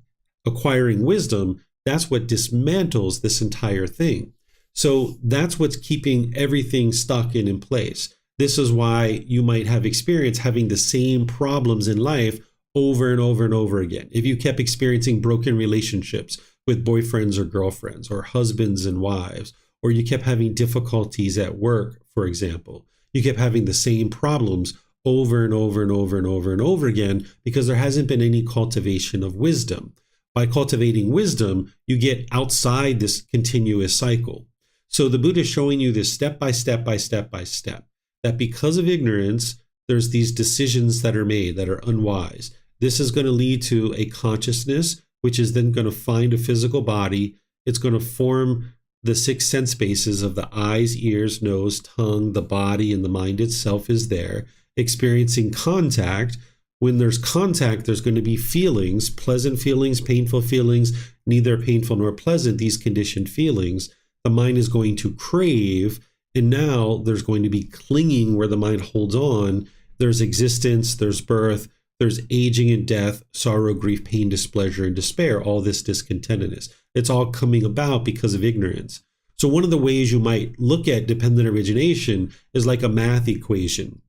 acquiring wisdom, that's what dismantles this entire thing. So that's what's keeping everything stuck and in place. This is why you might have experience having the same problems in life over and over and over again. If you kept experiencing broken relationships with boyfriends or girlfriends or husbands and wives, or you kept having difficulties at work, for example, you kept having the same problems over and over and over and over and over again because there hasn't been any cultivation of wisdom. By cultivating wisdom, you get outside this continuous cycle. So the Buddha is showing you this step by step by step by step, that because of ignorance, there's these decisions that are made that are unwise. This is going to lead to a consciousness, which is then going to find a physical body. It's going to form the 6 sense spaces of the eyes, ears, nose, tongue, the body, and the mind itself is there, experiencing contact. When there's contact, there's going to be feelings, pleasant feelings, painful feelings, neither painful nor pleasant, these conditioned feelings. The mind is going to crave, and now there's going to be clinging where the mind holds on. There's existence, there's birth, there's aging and death, sorrow, grief, pain, displeasure, and despair, all this discontentedness. It's all coming about because of ignorance. So one of the ways you might look at dependent origination is like a math equation,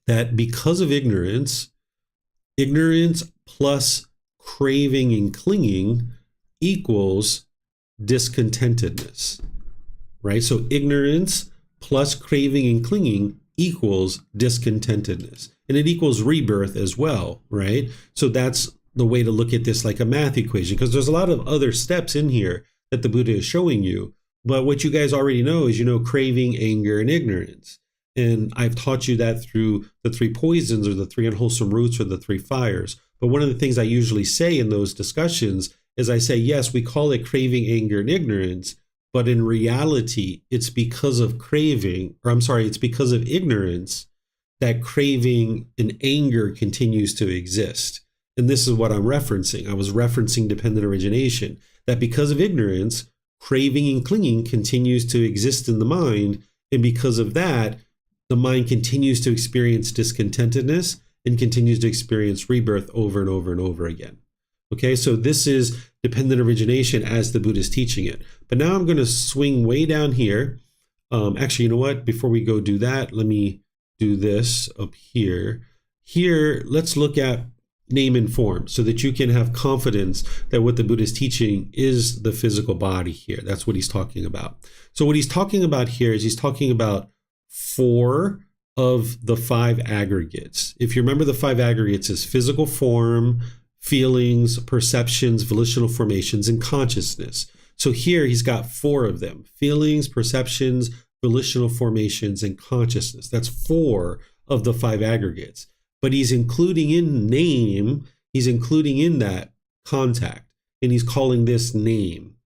that because of ignorance plus craving and clinging equals discontentedness, right? So ignorance plus craving and clinging equals discontentedness. And it equals rebirth as well, right? So that's the way to look at this like a math equation, because there's a lot of other steps in here that the Buddha is showing you. But what you guys already know is, craving, anger, and ignorance. And I've taught you that through the 3 poisons or the 3 unwholesome roots or the 3 fires. But one of the things I usually say in those discussions is I say, yes, we call it craving, anger, and ignorance, but in reality, it's because of it's because of ignorance that craving and anger continues to exist. And this is what I'm referencing. I was referencing dependent origination, that because of ignorance, craving and clinging continues to exist in the mind. And because of that, the mind continues to experience discontentedness and continues to experience rebirth over and over and over again. Okay, so this is dependent origination as the Buddha is teaching it. But now I'm going to swing way down here. Actually, you know what? Before we go do that, let me do this up here. Here, let's look at name and form so that you can have confidence that what the Buddha is teaching is the physical body here. That's what he's talking about. So what he's talking about here is he's talking about 4 of the 5 aggregates. If you remember, the 5 aggregates is physical form, feelings, perceptions, volitional formations, and consciousness. So here he's got 4 of them: feelings, perceptions, volitional formations, and consciousness. That's 4 of the 5 aggregates. But he's including in name, he's including in that contact, and he's calling this name.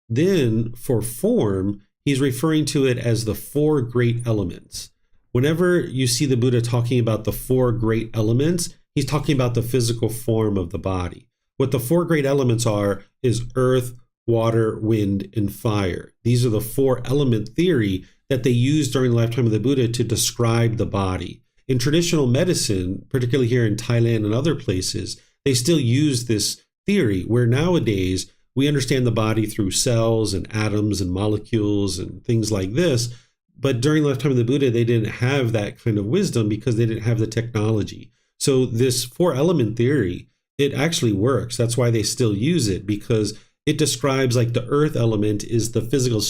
Then for form, he's referring to it as the 4 great elements. Whenever you see the Buddha talking about the 4 great elements, he's talking about the physical form of the body. What the 4 great elements are is earth, water, wind, and fire. These are the 4 element theory that they used during the lifetime of the Buddha to describe the body. In traditional medicine, particularly here in Thailand and other places, they still use this theory, where nowadays we understand the body through cells and atoms and molecules and things like this. But during the lifetime of the Buddha, they didn't have that kind of wisdom because they didn't have the technology. So this 4 element theory, it actually works. That's why they still use it, because it describes, like, the earth element is the physical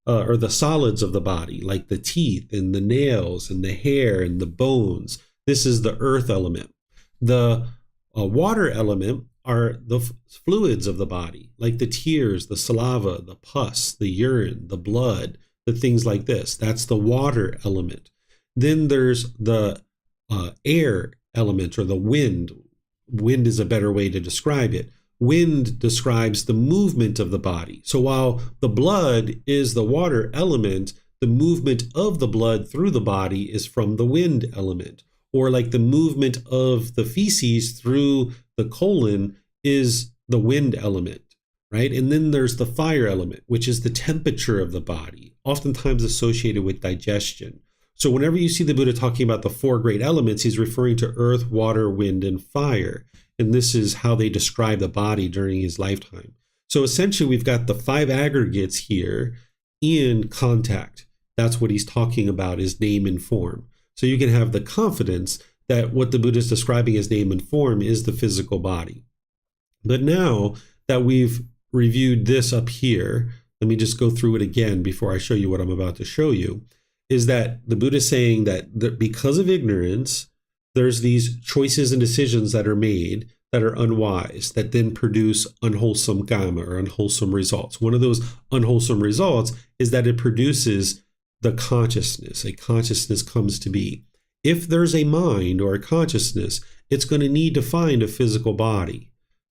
or the solids of the body, like the teeth and the nails and the hair and the bones. This is the earth element. The water element are the fluids of the body, like the tears, the saliva, the pus, the urine, the blood, the things like this. That's the water element. Then there's the air element, or the wind. Wind is a better way to describe it. Wind describes the movement of the body. So while the blood is the water element, the movement of the blood through the body is from the wind element. Or like the movement of the feces through the colon is the wind element, right? And then there's the fire element, which is the temperature of the body, oftentimes associated with digestion. So whenever you see the Buddha talking about the 4 great elements, he's referring to earth, water, wind, and fire. And this is how they describe the body during his lifetime. So essentially, we've got the 5 aggregates here in contact. That's what he's talking about, is name and form. So you can have the confidence that what the Buddha is describing as name and form is the physical body. But now that we've reviewed this up here, let me just go through it again before I show you what I'm about to show you, is that the Buddha is saying that because of ignorance, there's these choices and decisions that are made that are unwise, that then produce unwholesome karma, or unwholesome results. One of those unwholesome results is that it produces the consciousness. A consciousness comes to be. If there's a mind or a consciousness, it's going to need to find a physical body,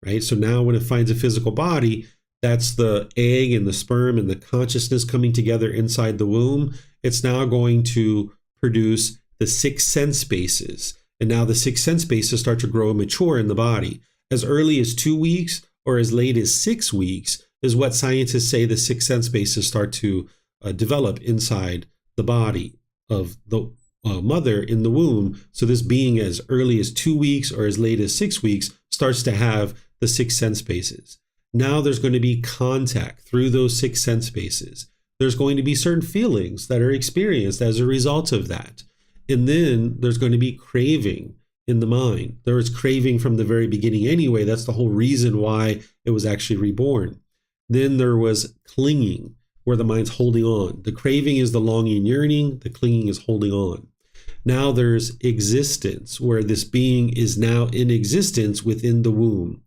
right? So now when it finds a physical body, that's the egg and the sperm and the consciousness coming together inside the womb. It's now going to produce the 6 sense bases. And now the 6 sense bases start to grow and mature in the body. As early as 2 weeks or as late as 6 weeks is what scientists say the 6 sense bases start to develop inside the body of the mother in the womb. So this being as early as 2 weeks or as late as 6 weeks starts to have the 6 sense bases. Now there's going to be contact through those 6 sense bases. There's going to be certain feelings that are experienced as a result of that. And then there's going to be craving in the mind. There was craving from the very beginning anyway. That's the whole reason why it was actually reborn. Then there was clinging, where the mind's holding on. The craving is the longing and yearning. The clinging is holding on. Now there's existence, where this being is now in existence within the womb.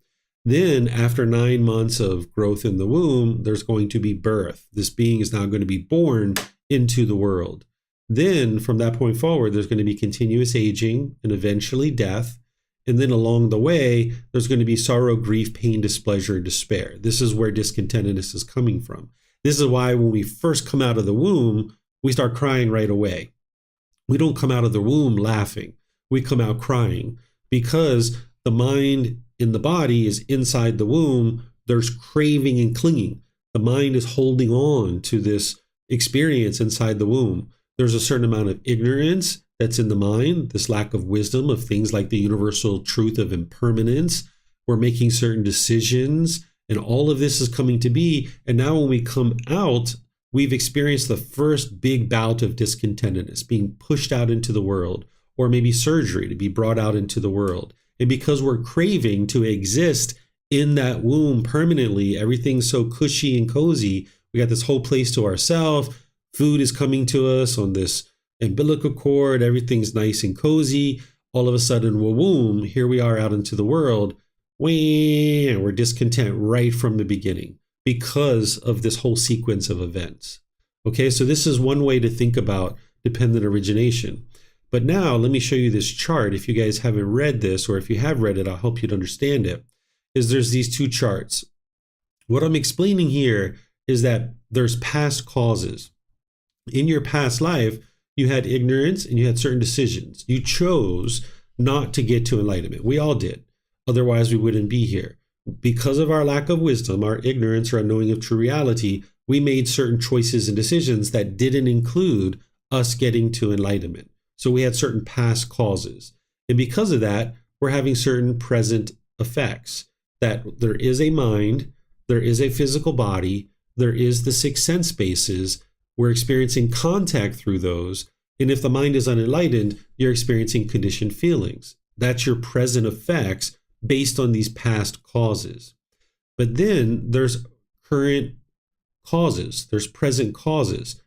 Then after 9 months of growth in the womb, there's going to be birth. This being is now going to be born into the world. Then from that point forward, there's going to be continuous aging and eventually death. And then along the way, there's going to be sorrow, grief, pain, displeasure, and despair. This is where discontentedness is coming from. This is why when we first come out of the womb, we start crying right away. We don't come out of the womb laughing. We come out crying because the mind in the body is inside the womb. There's craving and clinging. The mind is holding on to this experience inside the womb. There's a certain amount of ignorance that's in the mind, this lack of wisdom of things like the universal truth of impermanence. We're making certain decisions, and all of this is coming to be. And now when we come out, we've experienced the first big bout of discontentedness, being pushed out into the world, or maybe surgery to be brought out into the world. And because we're craving to exist in that womb permanently, everything's so cushy and cozy. We got this whole place to ourselves. Food is coming to us on this umbilical cord. Everything's nice and cozy. All of a sudden, womb, here we are out into the world. We're discontent right from the beginning because of this whole sequence of events. Okay, so this is one way to think about dependent origination. But now let me show you this chart. If you guys haven't read this, or if you have read it, I'll help you to understand it. Is there's these two charts. What I'm explaining here is that there's past causes. In your past life, you had ignorance and you had certain decisions. You chose not to get to enlightenment. We all did. Otherwise, we wouldn't be here. Because of our lack of wisdom, our ignorance or unknowing of true reality, we made certain choices and decisions that didn't include us getting to enlightenment. So we had certain past causes. And because of that, we're having certain present effects. That there is a mind, there is a physical body, there is the six sense spaces. We're experiencing contact through those. And if the mind is unenlightened, you're experiencing conditioned feelings. That's your present effects based on these past causes. But then there's current causes, there's present causes,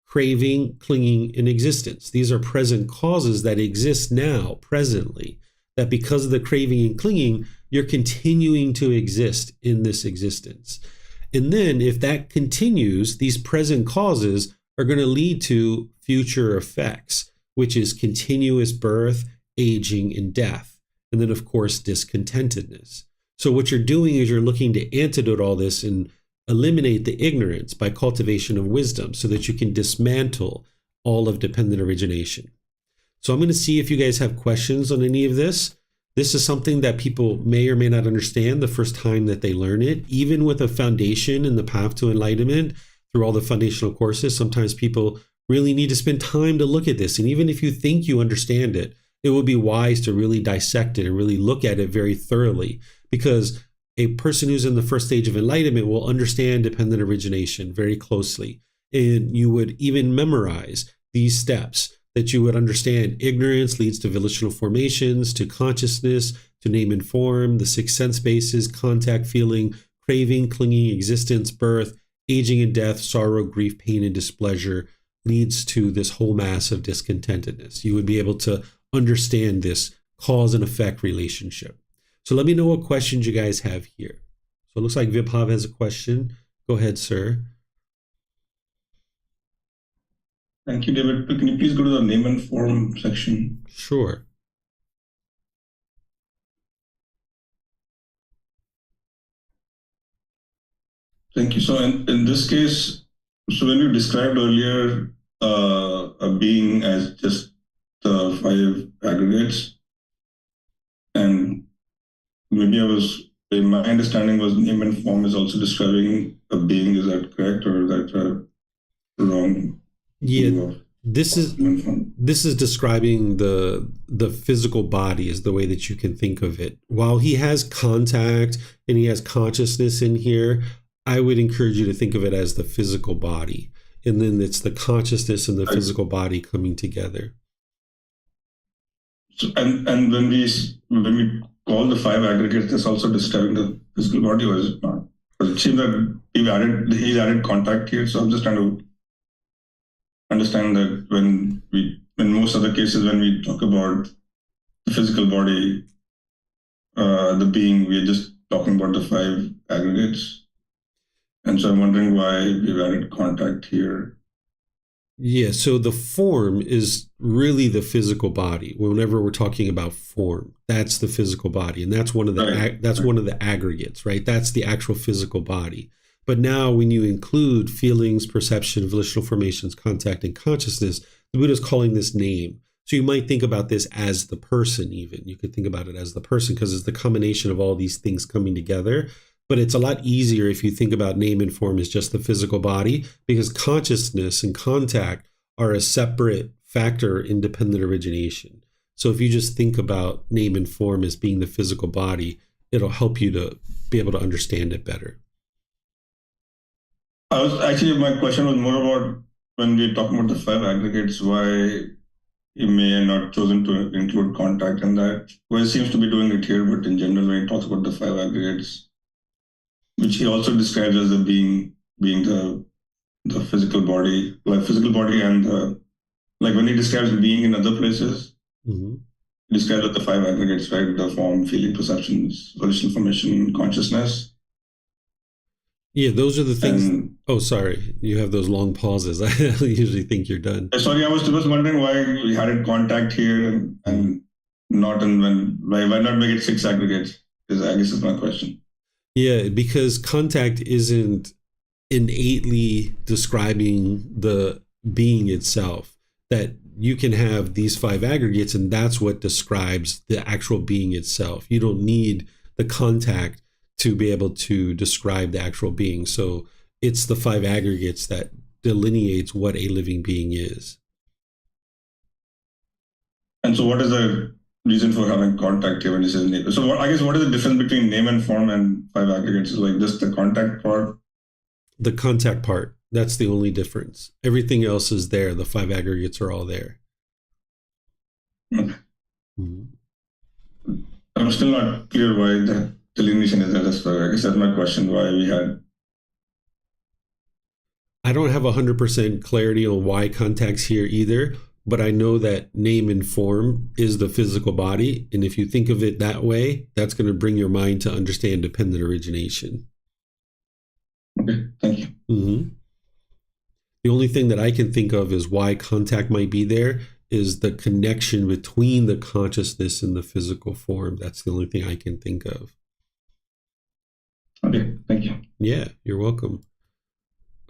craving, clinging, and existence. These are present causes that exist now, presently, that because of the craving and clinging, you're continuing to exist in this existence. And then if that continues, these present causes are going to lead to future effects, which is continuous birth, aging, and death. And then, of course, discontentedness. So what you're doing is you're looking to antidote all this and eliminate the ignorance by cultivation of wisdom so that you can dismantle all of dependent origination. So I'm going to see if you guys have questions on any of this. This is something that people may or may not understand the first time that they learn it. Even with a foundation in the path to enlightenment through all the foundational courses, sometimes people really need to spend time to look at this. And even if you think you understand it, it would be wise to really dissect it and really look at it very thoroughly, because a person who's in the first stage of enlightenment will understand dependent origination very closely. And you would even memorize these steps, that you would understand ignorance leads to volitional formations, to consciousness, to name and form, the six sense bases, contact, feeling, craving, clinging, existence, birth, aging and death, sorrow, grief, pain, and displeasure leads to this whole mass of discontentedness. You would be able to understand this cause and effect relationship. So let me know what questions you guys have here. So it looks like Vibhav has a question. Go ahead, sir. Thank you, David. Can you please go to the name and form section? Sure. Thank you. So in this case, so when you described earlier a being as just the five aggregates, and maybe my understanding was name and form is also describing a being. Is that correct, or is that wrong? Yeah, this is describing the physical body is the way that you can think of it. While he has contact and he has consciousness in here, I would encourage you to think of it as the physical body. And then it's the consciousness and the physical body coming together. So, and when we call the five aggregates, that's also describing the physical body, or is it not? Because it seems that he's added contact here. So I'm just trying to understand that when most other cases, when we talk about the physical body, the being, we're just talking about the five aggregates. And so I'm wondering why we've added contact here. Yeah, so the form is really the physical body. Whenever we're talking about form, that's the physical body, and that's one of the one of the aggregates, right? That's the actual physical body. But now when you include feelings, perception, volitional formations, contact, and consciousness, the Buddha is calling this name. So you might think about this as the person even. You could think about it as the person because it's the combination of all these things coming together. But it's a lot easier if you think about name and form as just the physical body, because consciousness and contact are a separate factor in dependent origination. So if you just think about name and form as being the physical body, it'll help you to be able to understand it better. My question was more about when we're talking about the 5 aggregates, why he may have not chosen to include contact in that. Well, he seems to be doing it here, but in general, when he talks about the 5 aggregates, which he also describes as the being the physical body, like physical body, and like when he describes being in other places, Mm-hmm. he describes the 5 aggregates, right? The form, feeling, perceptions, volitional formation, consciousness. Yeah, those are the things. Oh, sorry. You have those long pauses. I usually think you're done. Sorry, I was just wondering why we had it contact here and not in why not make it 6 aggregates? I guess is my question. Yeah, because contact isn't innately describing the being itself. That you can have these 5 aggregates, and that's what describes the actual being itself. You don't need the contact to be able to describe the actual being. So it's the 5 aggregates that delineates what a living being is. And so what is the reason for having contact here when this is name? So I guess what is the difference between name and form and 5 aggregates? Is like just the contact part? The contact part, that's the only difference. Everything else is there. The 5 aggregates are all there. Okay. Mm-hmm. I'm still not clear why the delineation is there. I guess that's my question, why we had. I don't have 100% clarity on why contact's here either, but I know that name and form is the physical body. And if you think of it that way, that's going to bring your mind to understand dependent origination. Okay, thank you. Mm-hmm. The only thing that I can think of is why contact might be there is the connection between the consciousness and the physical form. That's the only thing I can think of. Okay, thank you. Yeah, you're welcome.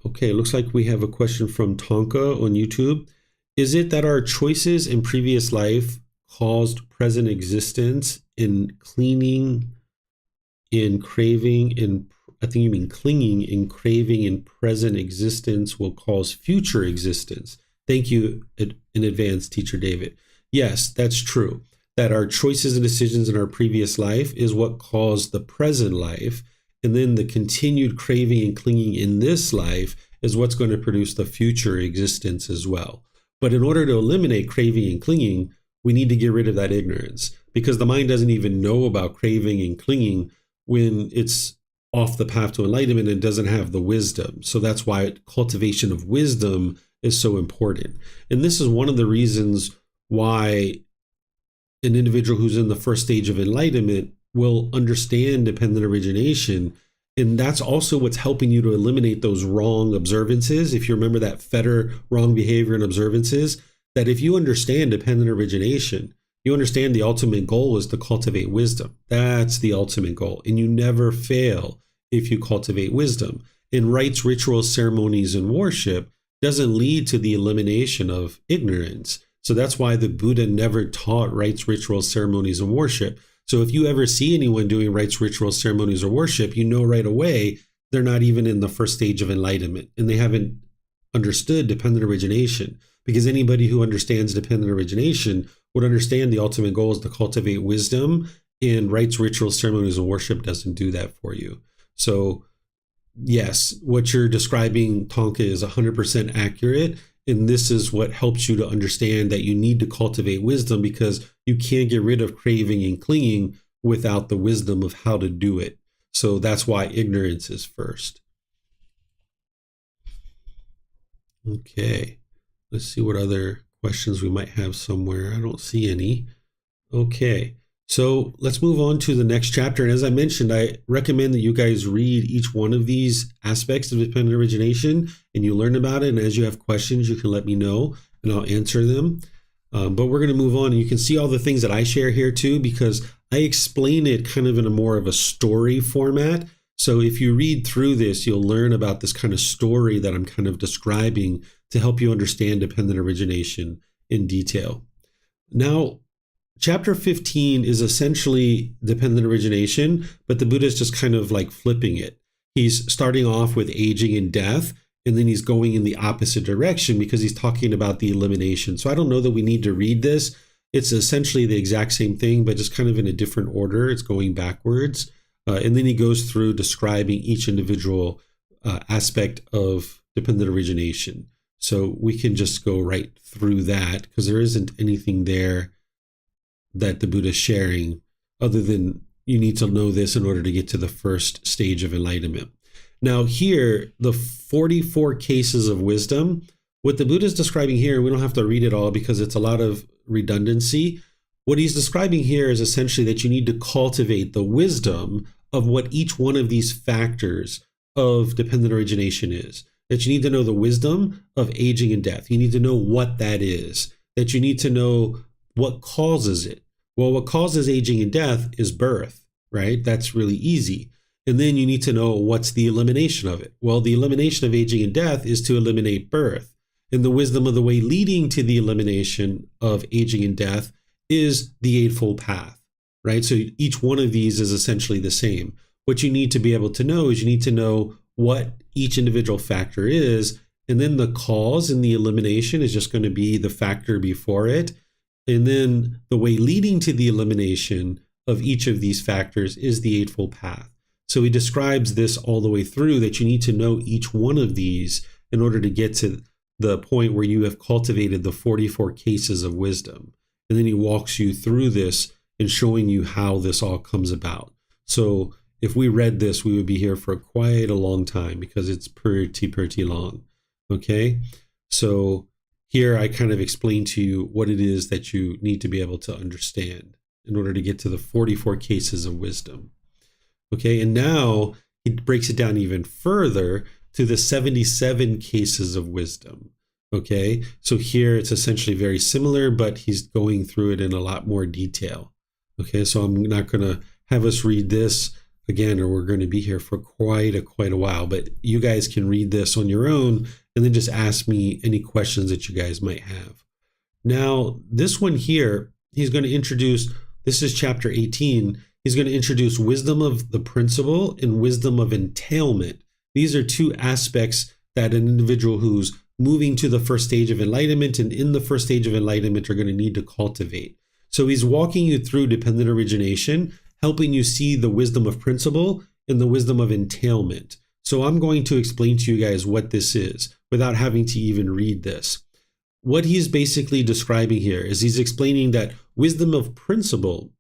Okay, looks like we have a question from Tonka on YouTube. Is it that our choices in previous life caused present existence in clinging, in craving, in I think you mean clinging, in craving, in present existence will cause future existence? Thank you in advance, Teacher David. Yes, that's true. That our choices and decisions in our previous life is what caused the present life. And then the continued craving and clinging in this life is what's going to produce the future existence as well. But in order to eliminate craving and clinging, we need to get rid of that ignorance, because the mind doesn't even know about craving and clinging when it's off the path to enlightenment and doesn't have the wisdom. So that's why cultivation of wisdom is so important. And this is one of the reasons why an individual who's in the first stage of enlightenment will understand dependent origination. And that's also what's helping you to eliminate those wrong observances. If you remember that fetter, wrong behavior and observances, that if you understand dependent origination, you understand the ultimate goal is to cultivate wisdom. That's the ultimate goal. And you never fail if you cultivate wisdom. In rites, rituals, ceremonies, and worship doesn't lead to the elimination of ignorance. So that's why the Buddha never taught rites, rituals, ceremonies, and worship. So if you ever see anyone doing rites, rituals, ceremonies, or worship, you know right away they're not even in the first stage of enlightenment, and they haven't understood dependent origination. Because anybody who understands dependent origination would understand the ultimate goal is to cultivate wisdom, and rites, rituals, ceremonies, and worship doesn't do that for you. So yes, what you're describing, Tonka, is 100% accurate. And this is what helps you to understand that you need to cultivate wisdom, because you can't get rid of craving and clinging without the wisdom of how to do it. So that's why ignorance is first. Okay, let's see what other questions we might have somewhere. I don't see any. Okay, so let's move on to the next chapter. And as I mentioned, I recommend that you guys read each one of these aspects of dependent origination and you learn about it. And as you have questions, you can let me know and I'll answer them. But we're going to move on, and you can see all the things that I share here too, because I explain it kind of in a more of a story format. So if you read through this, you'll learn about this kind of story that I'm kind of describing to help you understand dependent origination in detail. Now, chapter 15 is essentially dependent origination, but the Buddha is just kind of like flipping it. He's starting off with aging and death, and then he's going in the opposite direction because he's talking about the elimination. So I don't know that we need to read this. It's essentially the exact same thing, but just kind of in a different order. It's going backwards. And then he goes through describing each individual aspect of dependent origination. So we can just go right through that because there isn't anything there that the Buddha is sharing other than you need to know this in order to get to the first stage of enlightenment. Now here, the 44 cases of wisdom, what the Buddha is describing here, we don't have to read it all because it's a lot of redundancy. What he's describing here is essentially that you need to cultivate the wisdom of what each one of these factors of dependent origination is. That you need to know the wisdom of aging and death. You need to know what that is. That you need to know what causes it. Well, what causes aging and death is birth, right? That's really easy. And then you need to know what's the elimination of it. Well, the elimination of aging and death is to eliminate birth. And the wisdom of the way leading to the elimination of aging and death is the Eightfold Path, right? So each one of these is essentially the same. What you need to be able to know is you need to know what each individual factor is, and then the cause and the elimination is just going to be the factor before it. And then the way leading to the elimination of each of these factors is the Eightfold Path. So he describes this all the way through, that you need to know each one of these in order to get to the point where you have cultivated the 44 cases of wisdom. And then he walks you through this and showing you how this all comes about. So if we read this, we would be here for quite a long time because it's pretty long. Okay, so here I kind of explain to you what it is that you need to be able to understand in order to get to the 44 cases of wisdom. Okay, and now he breaks it down even further to the 77 cases of wisdom. Okay, so here it's essentially very similar, but he's going through it in a lot more detail. Okay, so I'm not going to have us read this again, or we're going to be here for quite a while, but you guys can read this on your own and then just ask me any questions that you guys might have. Now, this one here, he's going to introduce, this is chapter 18, he's going to introduce wisdom of the principle and wisdom of entailment. These are two aspects that an individual who's moving to the first stage of enlightenment and in the first stage of enlightenment are going to need to cultivate. So he's walking you through dependent origination, helping you see the wisdom of principle and the wisdom of entailment. So I'm going to explain to you guys what this is without having to even read this. What he's basically describing here is he's explaining that wisdom of principle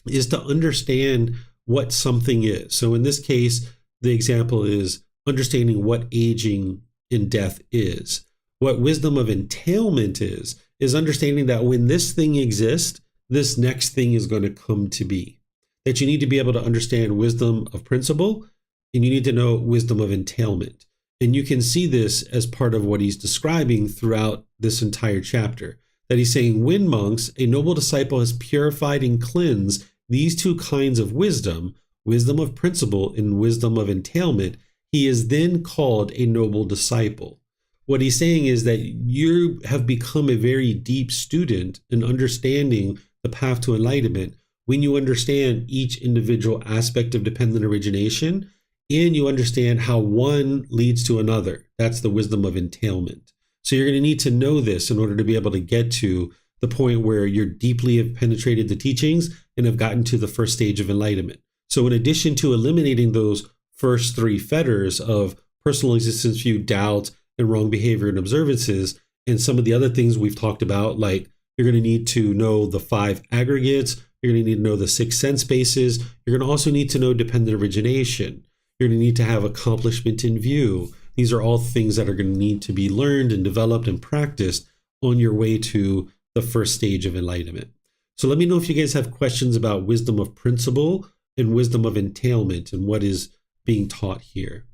is to understand what something is. So in this case, the example is understanding what aging and death is. What wisdom of entailment is understanding that when this thing exists, this next thing is going to come to be. That you need to be able to understand wisdom of principle, and you need to know wisdom of entailment. And you can see this as part of what he's describing throughout this entire chapter. That he's saying, when monks, a noble disciple has purified and cleansed these two kinds of wisdom, wisdom of principle and wisdom of entailment, he is then called a noble disciple. What he's saying is that you have become a very deep student in understanding the path to enlightenment when you understand each individual aspect of dependent origination and you understand how one leads to another. That's the wisdom of entailment. So you're going to need to know this in order to be able to get to the point where you're deeply have penetrated the teachings and have gotten to the first stage of enlightenment. So in addition to eliminating those first three fetters of personal existence view, doubt, and wrong behavior and observances, and some of the other things we've talked about, like you're going to need to know the 5 aggregates, you're going to need to know the 6 sense bases, you're going to also need to know dependent origination, you're going to need to have accomplishment in view. These are all things that are going to need to be learned and developed and practiced on your way to the first stage of enlightenment. So let me know if you guys have questions about wisdom of principle and wisdom of entailment and what is being taught here.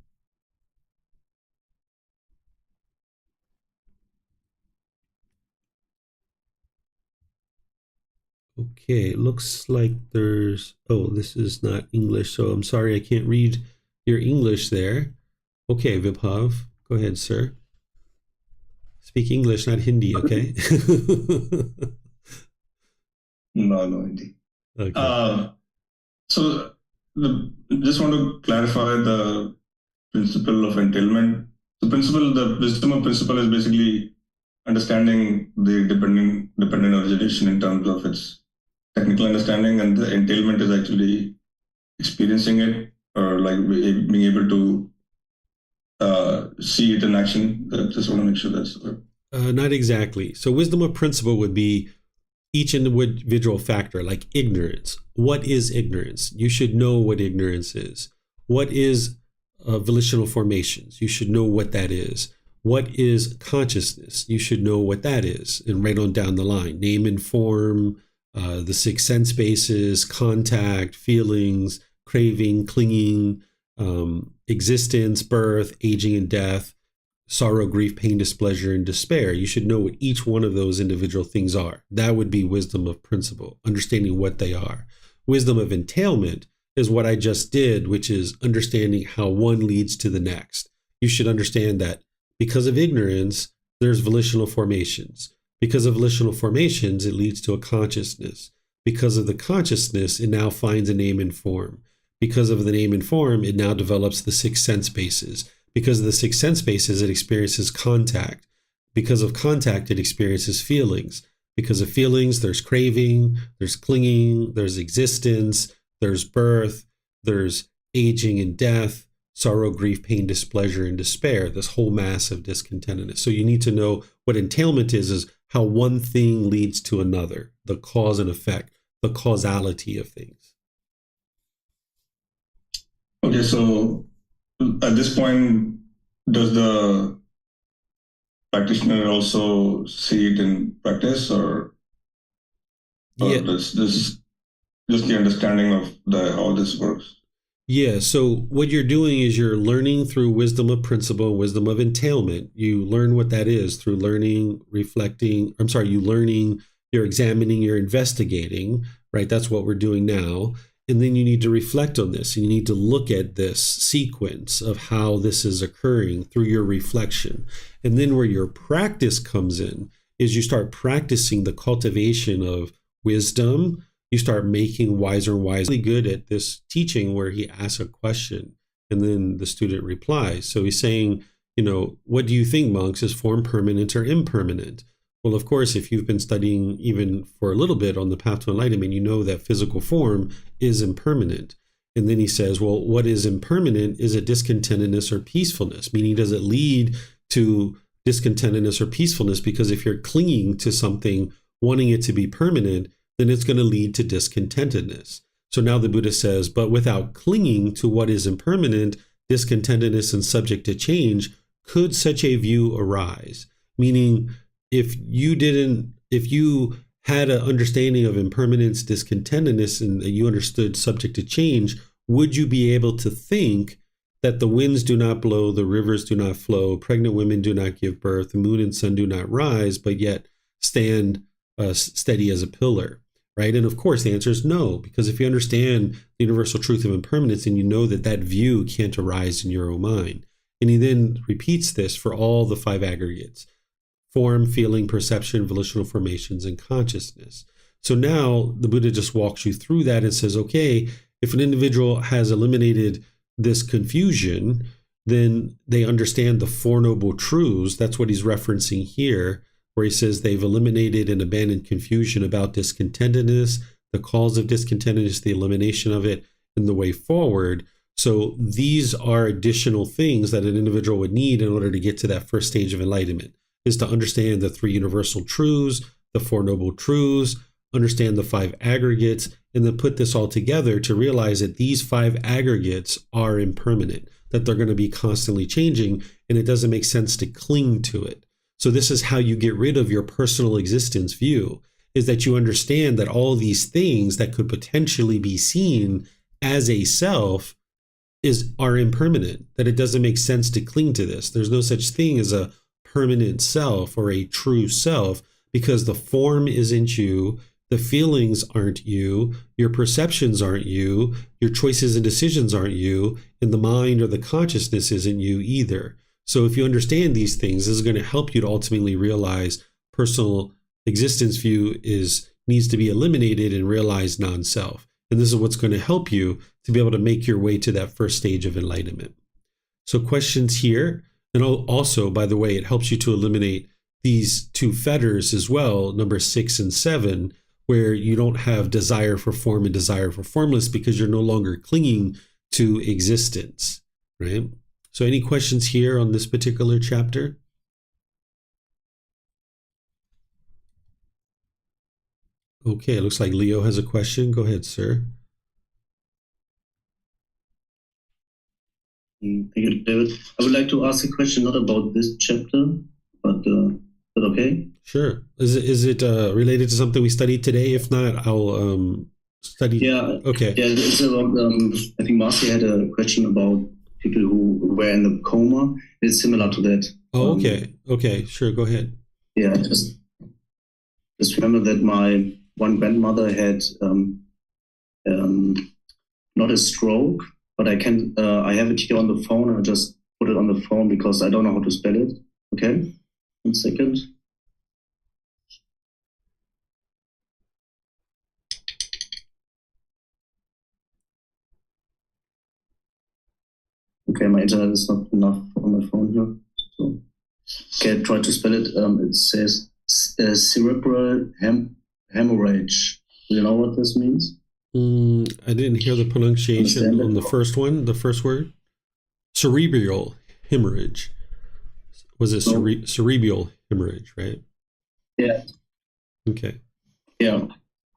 Okay, it looks like there's, oh, this is not English, so I'm sorry I can't read your English there. Okay, Vibhav, go ahead, sir. Speak English, not Hindi, okay? No, Hindi. Okay. So just want to clarify the principle of entailment. The principle, the wisdom of principle is basically understanding the dependent origination in terms of its technical understanding, and the entailment is actually experiencing it, or like being able to see it in action. I just want to make sure that's not exactly. So wisdom of principle would be each individual factor, like ignorance. What is ignorance? You should know what ignorance is. What is volitional formations? You should know what that is. What is consciousness? You should know what that is. And right on down the line, name and form, the six sense bases, contact, feelings, craving, clinging, existence, birth, aging and death, sorrow, grief, pain, displeasure, and despair. You should know what each one of those individual things are. That would be wisdom of principle, understanding what they are. Wisdom of entailment is what I just did, which is understanding how one leads to the next. You should understand that because of ignorance, there's volitional formations. Because of volitional formations, it leads to a consciousness. Because of the consciousness, it now finds a name and form. Because of the name and form, it now develops the six sense bases. Because of the six sense bases, it experiences contact. Because of contact, it experiences feelings. Because of feelings, there's craving, there's clinging, there's existence, there's birth, there's aging and death, sorrow, grief, pain, displeasure, and despair, this whole mass of discontentedness. So you need to know what entailment is how one thing leads to another, the cause and effect, the causality of things. Okay, so at this point, does the practitioner also see it in practice, or does this just the understanding of how this works? Yeah, so what you're doing is you're learning through wisdom of principle, wisdom of entailment. You learn what that is through learning, reflecting. You're examining, you're investigating, right? That's what we're doing now. And then you need to reflect on this. And you need to look at this sequence of how this is occurring through your reflection. And then where your practice comes in is you start practicing the cultivation of wisdom. You start making wiser and wiser. Really good at this teaching where he asks a question and then the student replies. So he's saying, what do you think, monks? Is form permanent or impermanent? Well, of course, if you've been studying even for a little bit on the path to enlightenment, you know that physical form is impermanent. And then he says, well, what is impermanent? Is it discontentedness or peacefulness? Meaning, does it lead to discontentedness or peacefulness? Because if you're clinging to something, wanting it to be permanent, then it's going to lead to discontentedness. So now the Buddha says, but without clinging to what is impermanent, discontentedness and subject to change, could such a view arise? Meaning, if you had an understanding of impermanence, discontentedness, and you understood subject to change, would you be able to think that the winds do not blow, the rivers do not flow, pregnant women do not give birth, the moon and sun do not rise, but yet stand steady as a pillar, right? And of course, the answer is no, because if you understand the universal truth of impermanence, and you know that that view can't arise in your own mind. And he then repeats this for all the five aggregates: form, feeling, perception, volitional formations, and consciousness. So now the Buddha just walks you through that and says, okay, if an individual has eliminated this confusion, then they understand the Four Noble Truths. That's what he's referencing here, where he says they've eliminated and abandoned confusion about discontentedness, the cause of discontentedness, the elimination of it, and the way forward. So these are additional things that an individual would need in order to get to that first stage of enlightenment, is to understand the three universal truths, the Four Noble Truths, understand the five aggregates, and then put this all together to realize that these five aggregates are impermanent, that they're going to be constantly changing, and it doesn't make sense to cling to it. So this is how you get rid of your personal existence view, is that you understand that all these things that could potentially be seen as a self are impermanent, that it doesn't make sense to cling to this. There's no such thing as a permanent self or a true self, because the form isn't you, the feelings aren't you, your perceptions aren't you, your choices and decisions aren't you, and the mind or the consciousness isn't you either. So if you understand these things, this is going to help you to ultimately realize personal existence view needs to be eliminated and realize non-self. And this is what's going to help you to be able to make your way to that first stage of enlightenment. So questions here. And also, by the way, it helps you to eliminate these two fetters as well, number 6 and 7, where you don't have desire for form and desire for formless because you're no longer clinging to existence, right? So any questions here on this particular chapter? Okay, it looks like Leo has a question. Go ahead, sir. Thank you, David. I would like to ask a question not about this chapter, but is that okay? Sure. Is it related to something we studied today? If not, I'll study. Yeah. Okay. Yeah, it's about, I think Marcy had a question about people who were in the coma. It's similar to that. Oh, okay. Okay, sure. Go ahead. Yeah, just remember that my one grandmother had not a stroke, but I have it here on the phone. I just put it on the phone because I don't know how to spell it. Okay, 1 second. Okay, my internet is not enough on my phone here. So, okay, I try to spell it. It says cerebral hemorrhage. Do you know what this means? I didn't hear the pronunciation Understand on it? the first one, the first word. Cerebral hemorrhage. Was it No. cerebral hemorrhage, right? Yeah. Okay. Yeah.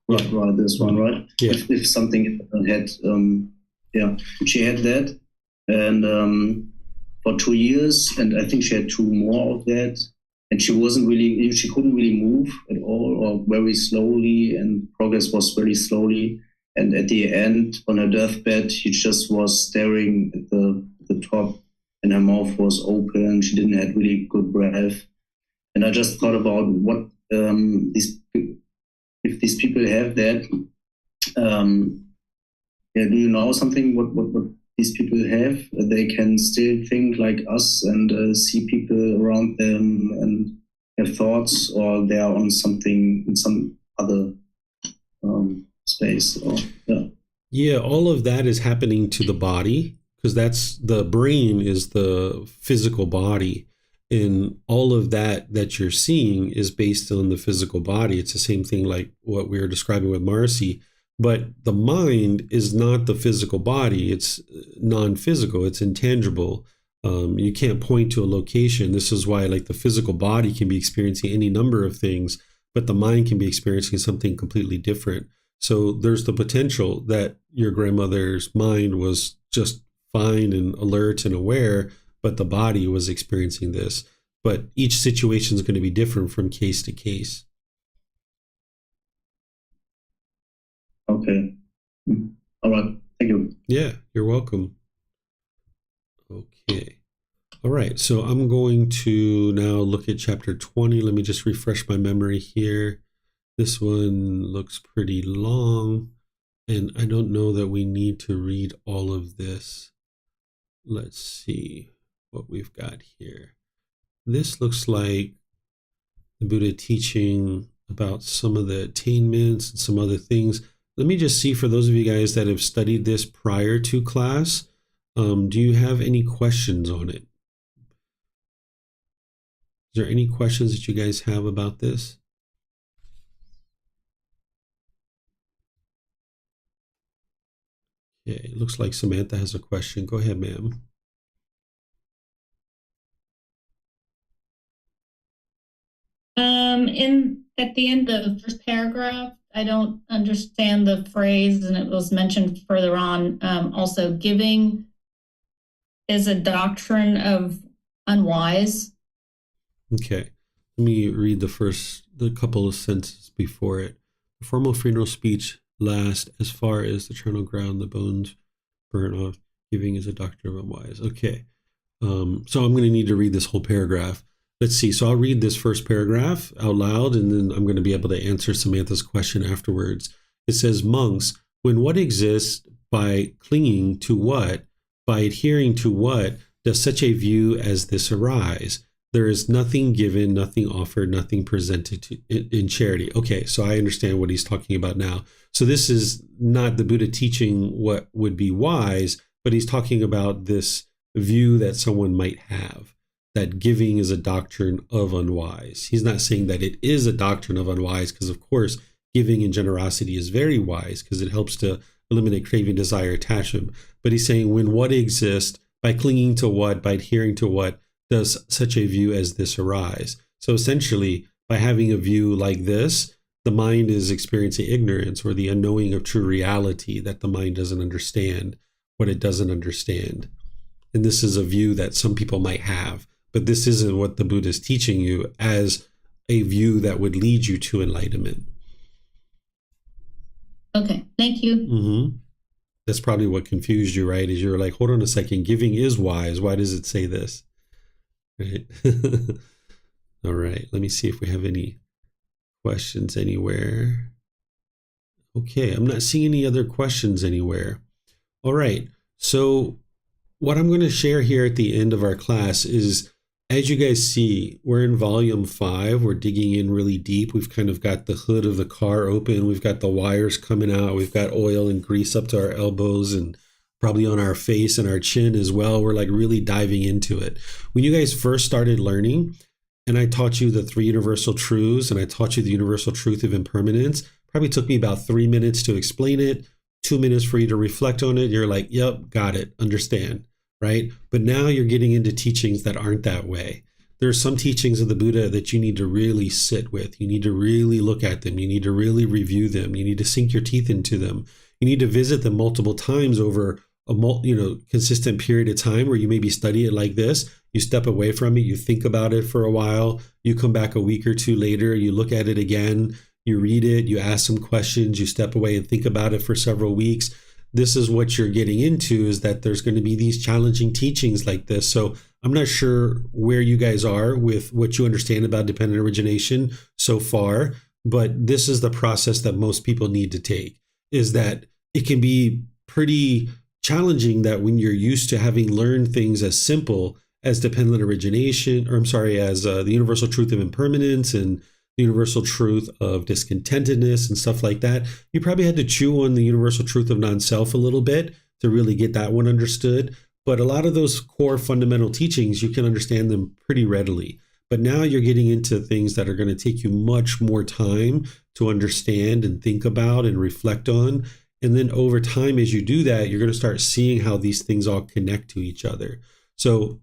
Right, this one, right? Yeah. If something had, she had that, and for 2 years, and I think she had 2 more of that, and she couldn't really move at all, or very slowly, and progress was very slowly. And at the end, on her deathbed, she just was staring at the top, and her mouth was open. She didn't have really good breath, and I just thought about what if these people have that, do you know something what these people have? They can still think like us and see people around them and have thoughts, or they are on something in some other space. Or Yeah, all of that is happening to the body because that's the brain is the physical body. And all of that you're seeing is based on the physical body. It's the same thing like what we were describing with Marcy. But the mind is not the physical body. It's non-physical. It's intangible. You can't point to a location. This is why like the physical body can be experiencing any number of things, but the mind can be experiencing something completely different. So there's the potential that your grandmother's mind was just fine and alert and aware, but the body was experiencing this. But each situation is going to be different from case to case. Okay. All right. Thank you. Yeah, you're welcome. Okay. All right. So I'm going to now look at chapter 20. Let me just refresh my memory here. This one looks pretty long, and I don't know that we need to read all of this. Let's see what we've got here. This looks like the Buddha teaching about some of the attainments and some other things. Let me just see, for those of you guys that have studied this prior to class, do you have any questions on it? Is there any questions that you guys have about this? Yeah, it looks like Samantha has a question. Go ahead, ma'am. At the end of the first paragraph, I don't understand the phrase, and it was mentioned further on. Also, giving is a doctrine of unwise. Okay, let me read the couple of sentences before it. The formal funeral speech last as far as the eternal ground, the bones burn off. Giving is a doctrine of unwise. Okay, so I'm going to need to read this whole paragraph. Let's see. So I'll read this first paragraph out loud, and then I'm going to be able to answer Samantha's question afterwards. It says, monks, when what exists, by clinging to what, by adhering to what, does such a view as this arise? There is nothing given, nothing offered, nothing presented in charity. Okay, so I understand what he's talking about now. So this is not the Buddha teaching what would be wise, but he's talking about this view that someone might have, that giving is a doctrine of unwise. He's not saying that it is a doctrine of unwise, because of course giving and generosity is very wise because it helps to eliminate craving, desire, attachment. But he's saying when what exists, by clinging to what, by adhering to what, does such a view as this arise? So essentially, by having a view like this, the mind is experiencing ignorance or the unknowing of true reality, that the mind doesn't understand what it doesn't understand. And this is a view that some people might have, but this isn't what the Buddha is teaching you as a view that would lead you to enlightenment. Okay, thank you. Mm-hmm. That's probably what confused you, right? Is you're like, hold on a second, giving is wise. Why does it say this? Right. All right. Let me see if we have any questions anywhere. Okay. I'm not seeing any other questions anywhere. All right. So what I'm going to share here at the end of our class is, as you guys see, we're in volume 5. We're digging in really deep. We've kind of got the hood of the car open. We've got the wires coming out. We've got oil and grease up to our elbows and probably on our face and our chin as well. We're like really diving into it. When you guys first started learning, and I taught you the 3 universal truths, and I taught you the universal truth of impermanence, probably took me about 3 minutes to explain it, 2 minutes for you to reflect on it. You're like, yep, got it, understand, right? But now you're getting into teachings that aren't that way. There are some teachings of the Buddha that you need to really sit with. You need to really look at them. You need to really review them. You need to sink your teeth into them. You need to visit them multiple times over a consistent period of time, where you maybe study it like this. You step away from it. You think about it for a while. You come back a week or 2 later. You look at it again. You read it. You ask some questions. You step away and think about it for several weeks. This is what you're getting into, is that there's going to be these challenging teachings like this. So I'm not sure where you guys are with what you understand about dependent origination so far, but this is the process that most people need to take, is that it can be pretty challenging that when you're used to having learned things as simple as dependent origination, as the universal truth of impermanence and the universal truth of discontentedness and stuff like that, you probably had to chew on the universal truth of non-self a little bit to really get that one understood. But a lot of those core fundamental teachings, you can understand them pretty readily. But now you're getting into things that are going to take you much more time to understand and think about and reflect on. And then over time, as you do that, you're going to start seeing how these things all connect to each other. So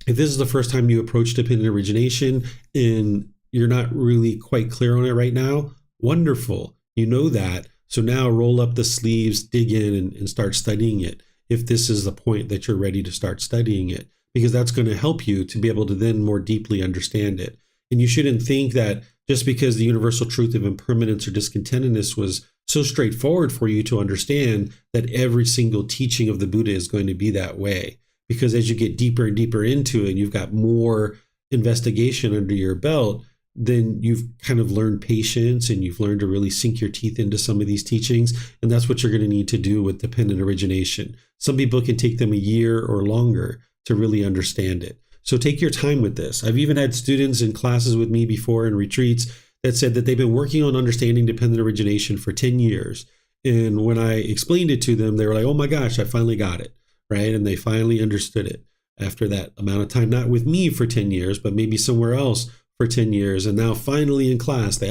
if this is the first time you approach dependent origination and you're not really quite clear on it right now, wonderful. You know that. So now roll up the sleeves, dig in, and start studying it, if this is the point that you're ready to start studying it, because that's going to help you to be able to then more deeply understand it. And you shouldn't think that just because the universal truth of impermanence or discontentedness was so straightforward for you to understand, that every single teaching of the Buddha is going to be that way. Because as you get deeper and deeper into it, you've got more investigation under your belt, then you've kind of learned patience and you've learned to really sink your teeth into some of these teachings. And that's what you're going to need to do with dependent origination. Some people can take them a year or longer to really understand it. So take your time with this. I've even had students in classes with me before in retreats that said that they've been working on understanding dependent origination for 10 years. And when I explained it to them, they were like, oh my gosh, I finally got it, right? And they finally understood it after that amount of time, not with me for 10 years, but maybe somewhere else for 10 years. And now finally in class, they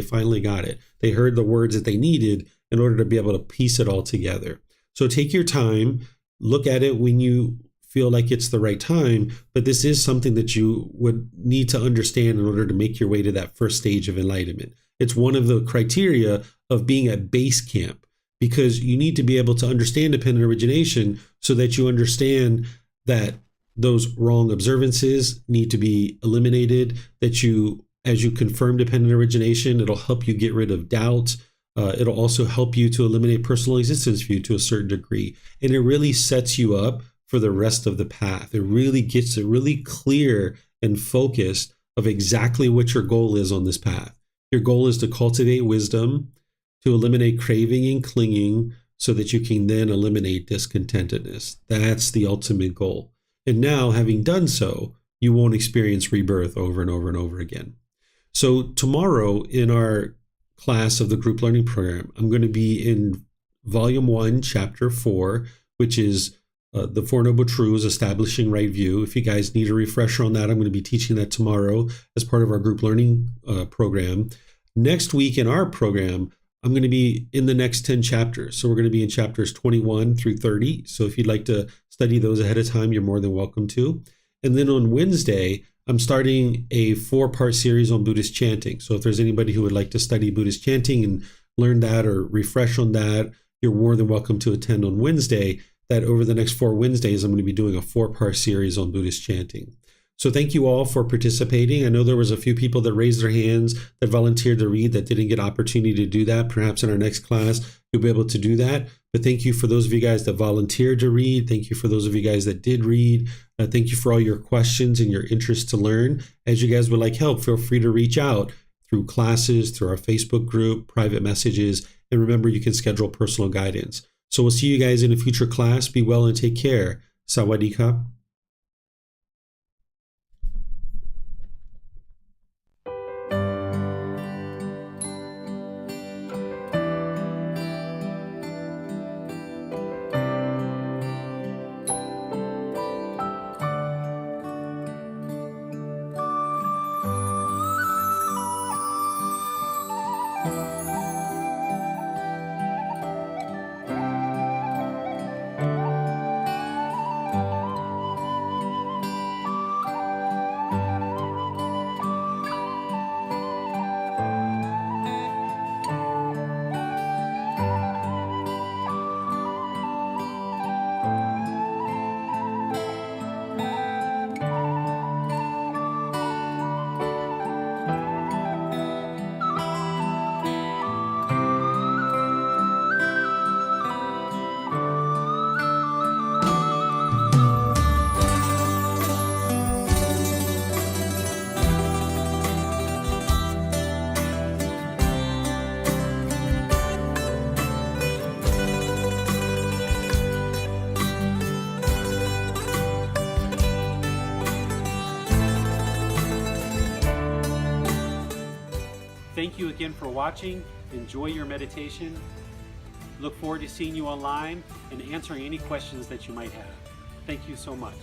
finally got it. They heard the words that they needed in order to be able to piece it all together. So take your time, look at it when you feel like it's the right time, but this is something that you would need to understand in order to make your way to that first stage of enlightenment. It's one of the criteria of being at base camp, because you need to be able to understand dependent origination so that you understand that those wrong observances need to be eliminated, that you, as you confirm dependent origination, it'll help you get rid of doubt. It'll also help you to eliminate personal existence view to a certain degree. And it really sets you up for the rest of the path. It really gets it really clear and focused of exactly what your goal is on this path. Your goal is to cultivate wisdom, to eliminate craving and clinging, so that you can then eliminate discontentedness. That's the ultimate goal. And now, having done so, you won't experience rebirth over and over and over again. So tomorrow in our class of the group learning program, I'm going to be in volume 1, chapter 4, which is the Four Noble Truths, Establishing Right View. If you guys need a refresher on that, I'm going to be teaching that tomorrow as part of our group learning program. Next week in our program, I'm going to be in the next 10 chapters. So we're going to be in chapters 21 through 30. So if you'd like to study those ahead of time, you're more than welcome to. And then on Wednesday, I'm starting a 4-part series on Buddhist chanting. So if there's anybody who would like to study Buddhist chanting and learn that or refresh on that, you're more than welcome to attend on Wednesday. That over the next 4 Wednesdays, I'm going to be doing a 4-part series on Buddhist chanting. So thank you all for participating. I know there was a few people that raised their hands that volunteered to read that didn't get opportunity to do that. Perhaps in our next class, you'll be able to do that. But thank you for those of you guys that volunteered to read. Thank you for those of you guys that did read. Thank you for all your questions and your interest to learn. As you guys would like help, feel free to reach out through classes, through our Facebook group, private messages. And remember, you can schedule personal guidance. So we'll see you guys in a future class. Be well and take care. Sawadee ka. Thank you again for watching. Enjoy your meditation. Look forward to seeing you online and answering any questions that you might have. Thank you so much.